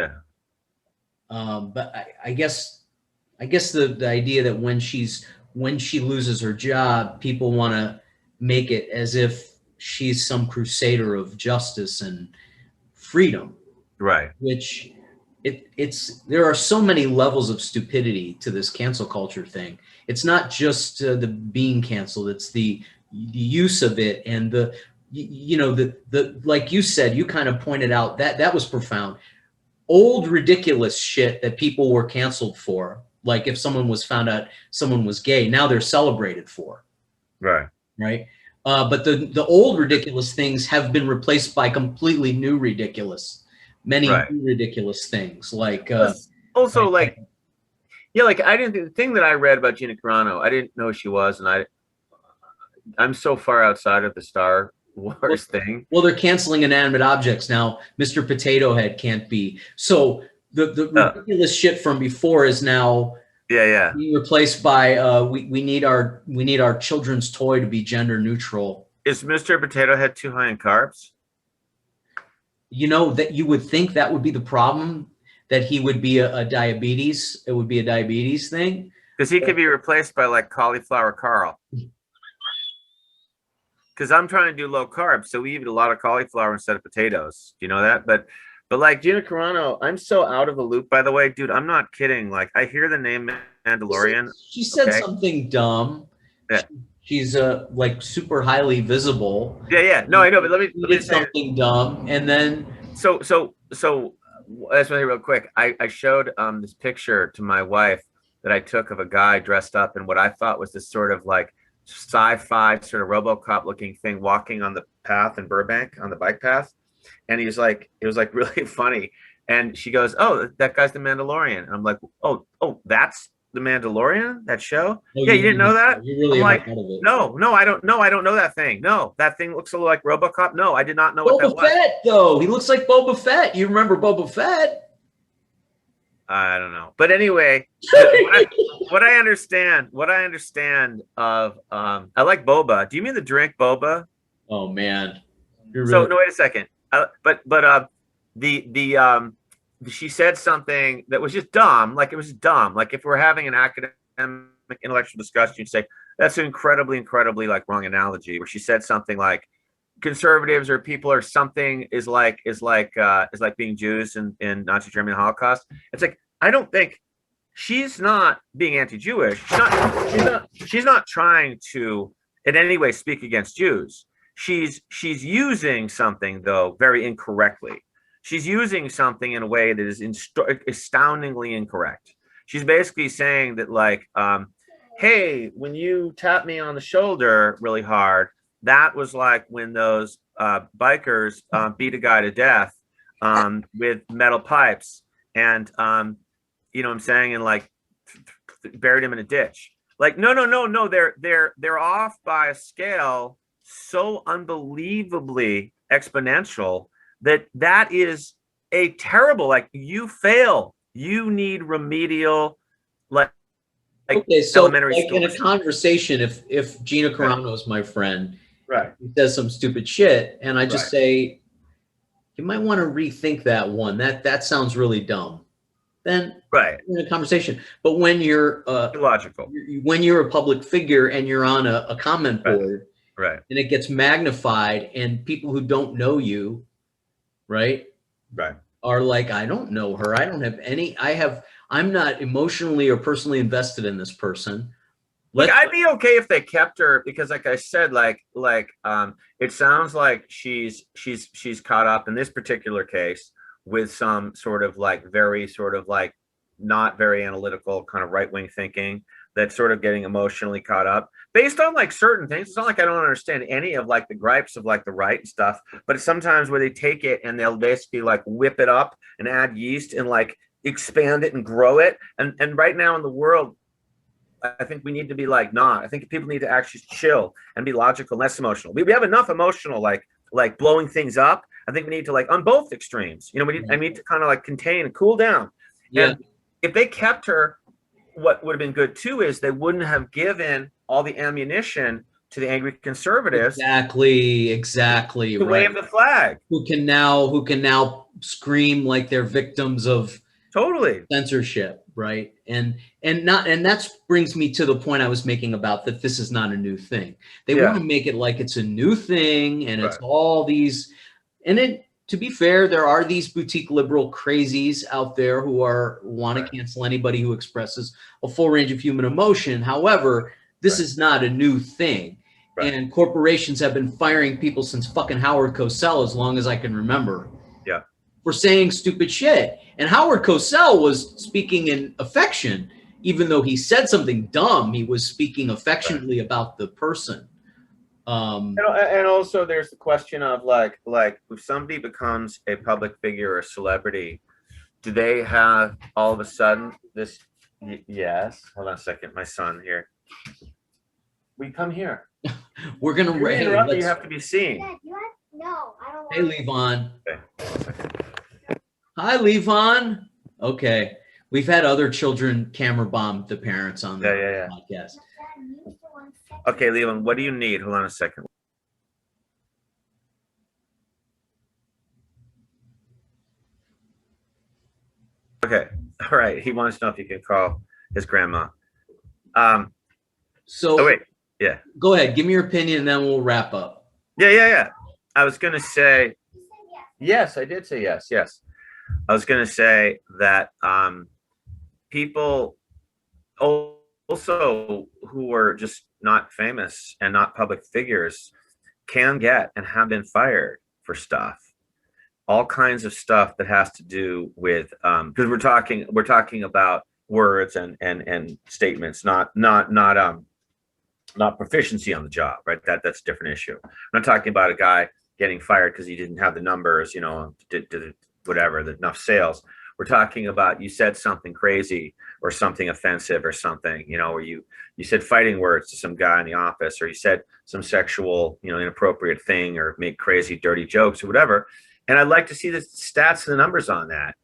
But I guess the idea that when she loses her job, people want to make it as if she's some crusader of justice and freedom, Right. which it's there are so many levels of stupidity to this cancel culture thing. It's not just the being canceled; it's the use of it and the like you said, you kind of pointed out that was profound. Old ridiculous shit that people were canceled for, like if someone was found out someone was gay, now they're celebrated for. Right. Right. But the old ridiculous things have been replaced by completely new many new ridiculous things like also like yeah, like the thing that I read about Gina Carano, I didn't know who she was, and I'm so far outside of the Star Wars thing. Well, they're canceling inanimate objects now. Mr. Potato Head can't be. So the ridiculous shit from before is now being replaced by we need our children's toy to be gender neutral. Is Mr. Potato Head too high in carbs? That you would think that would be the problem, that he would be a diabetes. It would be a diabetes thing. Because he could be replaced by like Cauliflower Carl. Because I'm trying to do low carb, so we eat a lot of cauliflower instead of potatoes. Do you know that? But like Gina Carano, I'm so out of the loop, by the way, dude. I'm not kidding. Like I hear the name Mandalorian. She said something dumb. Yeah. She's like super highly visible. Yeah. No, I know, but let me say something dumb, and then so that's really real quick. I showed this picture to my wife that I took of a guy dressed up in what I thought was this sort of like sci-fi sort of RoboCop looking thing walking on the path in Burbank on the bike path, and it was like really funny. And she goes, "Oh, that guy's the Mandalorian." And I'm like, "Oh, that's the Mandalorian, that show?" You didn't know that? You really I'm like, no, I don't know that thing. No, that thing looks a little like RoboCop. No, I did not know what that was. Boba Fett, though. He looks like Boba Fett. You remember Boba Fett? I don't know, but anyway, what I understand of I like boba. Do you mean the drink boba? Oh man. So no, wait a second. She said something that was just dumb. Like it was dumb. Like if we're having an academic intellectual discussion, you'd say that's an incredibly like wrong analogy. Where she said something like conservatives or people or something is like being Jews in Nazi Germany Holocaust. It's like I don't think she's not being anti-Jewish. She's not trying to in any way speak against Jews. She's using something though very incorrectly. She's using something in a way that is astoundingly incorrect. She's basically saying that like, hey, when you tap me on the shoulder really hard, that was like when those bikers beat a guy to death with metal pipes and you know what I'm saying, and like buried him in a ditch. Like no, they're off by a scale so unbelievably exponential that is a terrible, like you fail. You need remedial like okay, so elementary like schools. in a conversation, if Gina Carano is my friend, right, he says some stupid shit, and I just say, you might want to rethink that one. That sounds really dumb. Then in a conversation. But when you're illogical, when you're a public figure and you're on a comment board, and it gets magnified, and people who don't know you, are like, I don't know her. I don't have any. I'm not emotionally or personally invested in this person. Look, I'd be okay if they kept her because, like I said, it sounds like she's caught up in this particular case with some sort of like very sort of like not very analytical kind of right-wing thinking that's sort of getting emotionally caught up based on like certain things. It's not like I don't understand any of like the gripes of like the right and stuff, but it's sometimes where they take it and they'll basically like whip it up and add yeast and like expand it and grow it. And right now in the world, I think we need to be like, nah, I think people need to actually chill and be logical, less emotional. We have enough emotional, like blowing things up. I think we need to, like, on both extremes, you know, I need to kind of like contain and cool down. Yeah. And if they kept her, what would have been good too is they wouldn't have given all the ammunition to the angry conservatives. Exactly. To wave the flag. Who can now scream like they're victims of censorship, right? And that brings me to the point I was making about that this is not a new thing. They want to make it like it's a new thing, and it's all these, and it, to be fair, there are these boutique liberal crazies out there who want to cancel anybody who expresses a full range of human emotion. However, this is not a new thing. And corporations have been firing people since fucking Howard Cosell, as long as I can remember. Yeah. For saying stupid shit. And Howard Cosell was speaking in affection. Even though he said something dumb, he was speaking affectionately about the person. And also there's the question of like if somebody becomes a public figure or a celebrity, do they have all of a sudden this? Yes. Hold on a second. My son here. We come here. We're gonna interrupt. You have to be seen. Dad, no, I don't. Hey, Levon. Okay. Hi, Levon. Okay, we've had other children camera bomb the parents on the podcast. Okay, Levon, what do you need? Hold on a second. Okay. All right. He wants to know if you can call his grandma. So. Oh wait. Yeah. Go ahead. Give me your opinion, and then we'll wrap up. Yeah. I was going to say, yes, I did say yes. Yes. I was going to say that people also who are just not famous and not public figures can get and have been fired for stuff. All kinds of stuff that has to do with, because we're talking about words and statements, not proficiency on the job, right? That's a different issue. I'm not talking about a guy getting fired because he didn't have the numbers, you know, did whatever, enough sales. We're talking about you said something crazy or something offensive or something, you know, or you said fighting words to some guy in the office, or you said some sexual, you know, inappropriate thing, or made crazy, dirty jokes or whatever. And I'd like to see the stats and the numbers on that,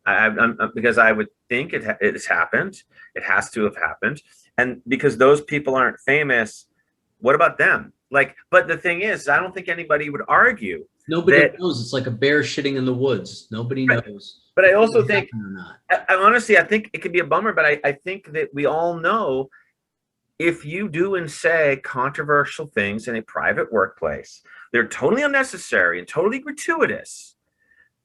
because I would think it's happened. It has to have happened. And because those people aren't famous, what about them? Like, but the thing is, I don't think anybody would argue. Nobody knows. It's like a bear shitting in the woods. Nobody knows. But I also think, I honestly think it could be a bummer, but I think that we all know if you do and say controversial things in a private workplace, they're totally unnecessary and totally gratuitous,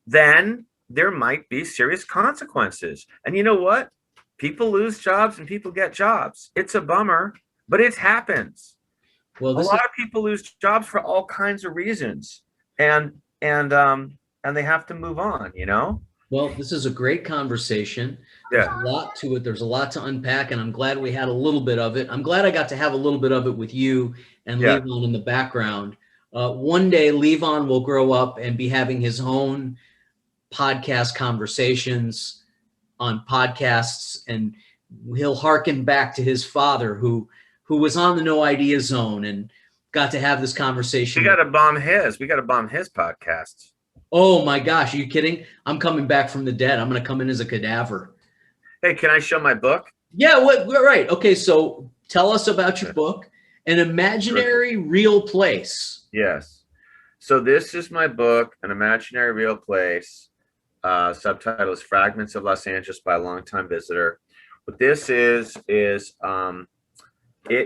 then there might be serious consequences. And you know what? People lose jobs and people get jobs. It's a bummer, but it happens. Well, a lot of people lose jobs for all kinds of reasons, and they have to move on, you know? Well, this is a great conversation. There's a lot to it. There's a lot to unpack, and I'm glad we had a little bit of it. I'm glad I got to have a little bit of it with you and Levon in the background. One day, Levon will grow up and be having his own podcast conversations on podcasts, and he'll hearken back to his father who was on the No Idea Zone and got to have this conversation. We got to bomb his podcast. Oh my gosh, are you kidding? I'm coming back from the dead. I'm going to come in as a cadaver. Hey, can I show my book? Yeah, right. Okay, so tell us about your book, An Imaginary Real Place. Yes. So this is my book, An Imaginary Real Place. Subtitle is Fragments of Los Angeles by a Longtime Visitor. What this is it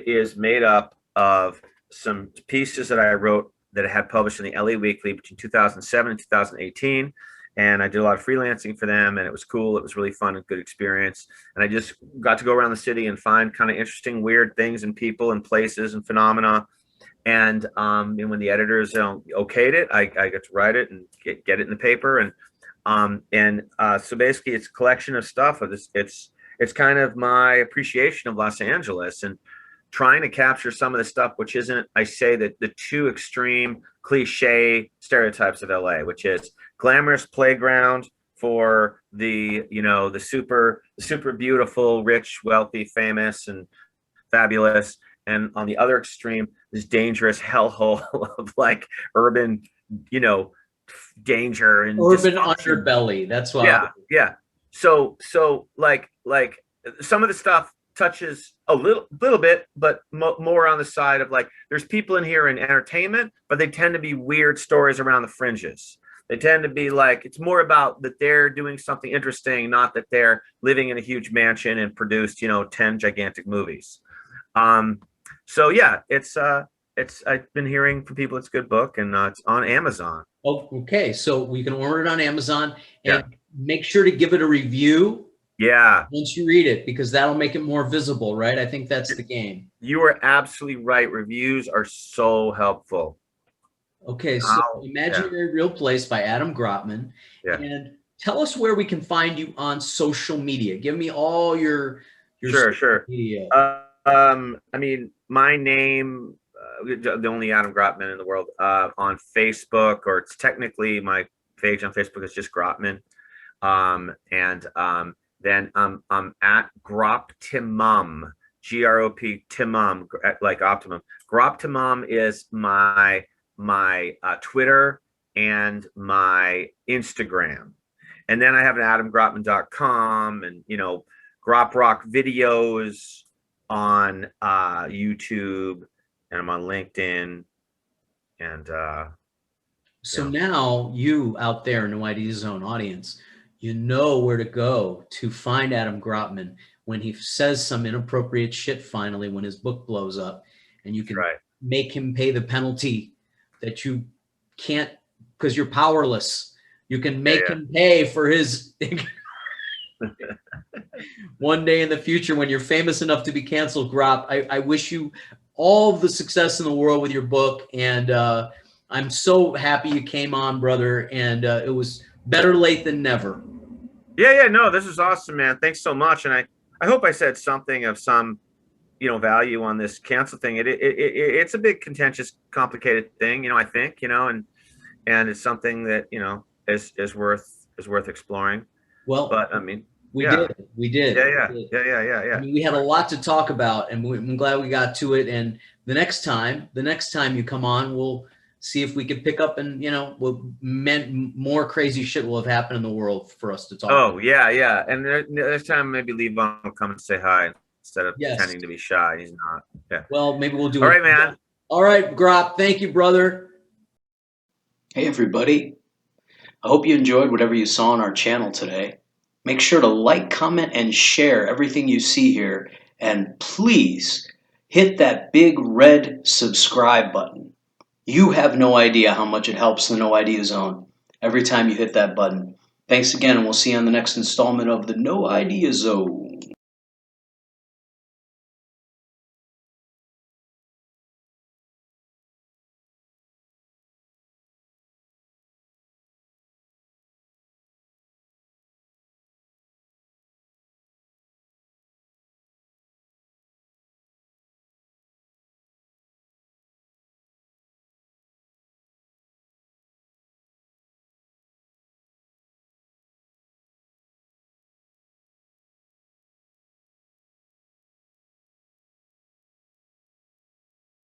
is made up of some pieces that I wrote that I had published in the LA Weekly between 2007 and 2018. And I did a lot of freelancing for them, and it was cool. It was really fun and good experience. And I just got to go around the city and find kind of interesting, weird things and people and places and phenomena. And when the editors okayed it, I got to write it and get it in the paper. And so basically it's a collection of stuff. It's kind of my appreciation of Los Angeles and trying to capture some of the stuff, which isn't, I say, that the two extreme cliche stereotypes of LA, which is glamorous playground for the, the super beautiful, rich, wealthy, famous, and fabulous. And on the other extreme, this dangerous hellhole of like urban, danger and Urban dysfunction. underbelly. That's why. Yeah. So like some of the stuff touches a little bit, but more on the side of like, there's people in here in entertainment, but they tend to be weird stories around the fringes. They tend to be like, it's more about that they're doing something interesting, not that they're living in a huge mansion and produced, 10 gigantic movies. So yeah, it's I've been hearing from people it's a good book, and it's on Amazon. Oh, okay. So we can order it on Amazon, and Yeah. make sure to give it a review Yeah. once you read it, because that'll make it more visible, right? I think that's the game. You are absolutely right. Reviews are so helpful. Okay, so Imaginary Yeah. Real Place by Adam Grotman. Yeah. And tell us where we can find you on social media. Give me all your Sure. media. I mean, my name, the only Adam Grotman in the world, on Facebook, or it's technically my page on Facebook is just Grotman. And then I'm at Groptimum, Groptimum, like optimum. Groptimum is my Twitter and my Instagram. And then I have an adamgrotman.com, and Grop Rock videos on YouTube, and I'm on LinkedIn. And So now you out there in the Idea Zone audience, you know where to go to find Adam Grotman when he says some inappropriate shit finally, when his book blows up, and you can make him pay the penalty that you can't, because you're powerless. You can make him pay for his one day in the future when you're famous enough to be canceled. Grop, I wish you all the success in the world with your book, and I'm so happy you came on, brother, and it was better late than never. Yeah, no, this is awesome, man. Thanks so much. And I hope I said something of some, value on this cancel thing. It's a big, contentious, complicated thing, I think, and it's something that, is worth exploring. Well, but I mean, we did. Yeah. I mean, we had a lot to talk about, and I'm glad we got to it. And the next time you come on, we'll see if we could pick up, and more crazy shit will have happened in the world for us to talk about. Oh, yeah. And this time maybe Levon will come and say hi instead of pretending to be shy. He's not. Yeah. Well, maybe we'll do it. All right, man. All right, Grop. Thank you, brother. Hey, everybody. I hope you enjoyed whatever you saw on our channel today. Make sure to like, comment, and share everything you see here. And please hit that big red subscribe button. You have no idea how much it helps the No Idea Zone every time you hit that button. Thanks again, and we'll see you on the next installment of the No Idea Zone.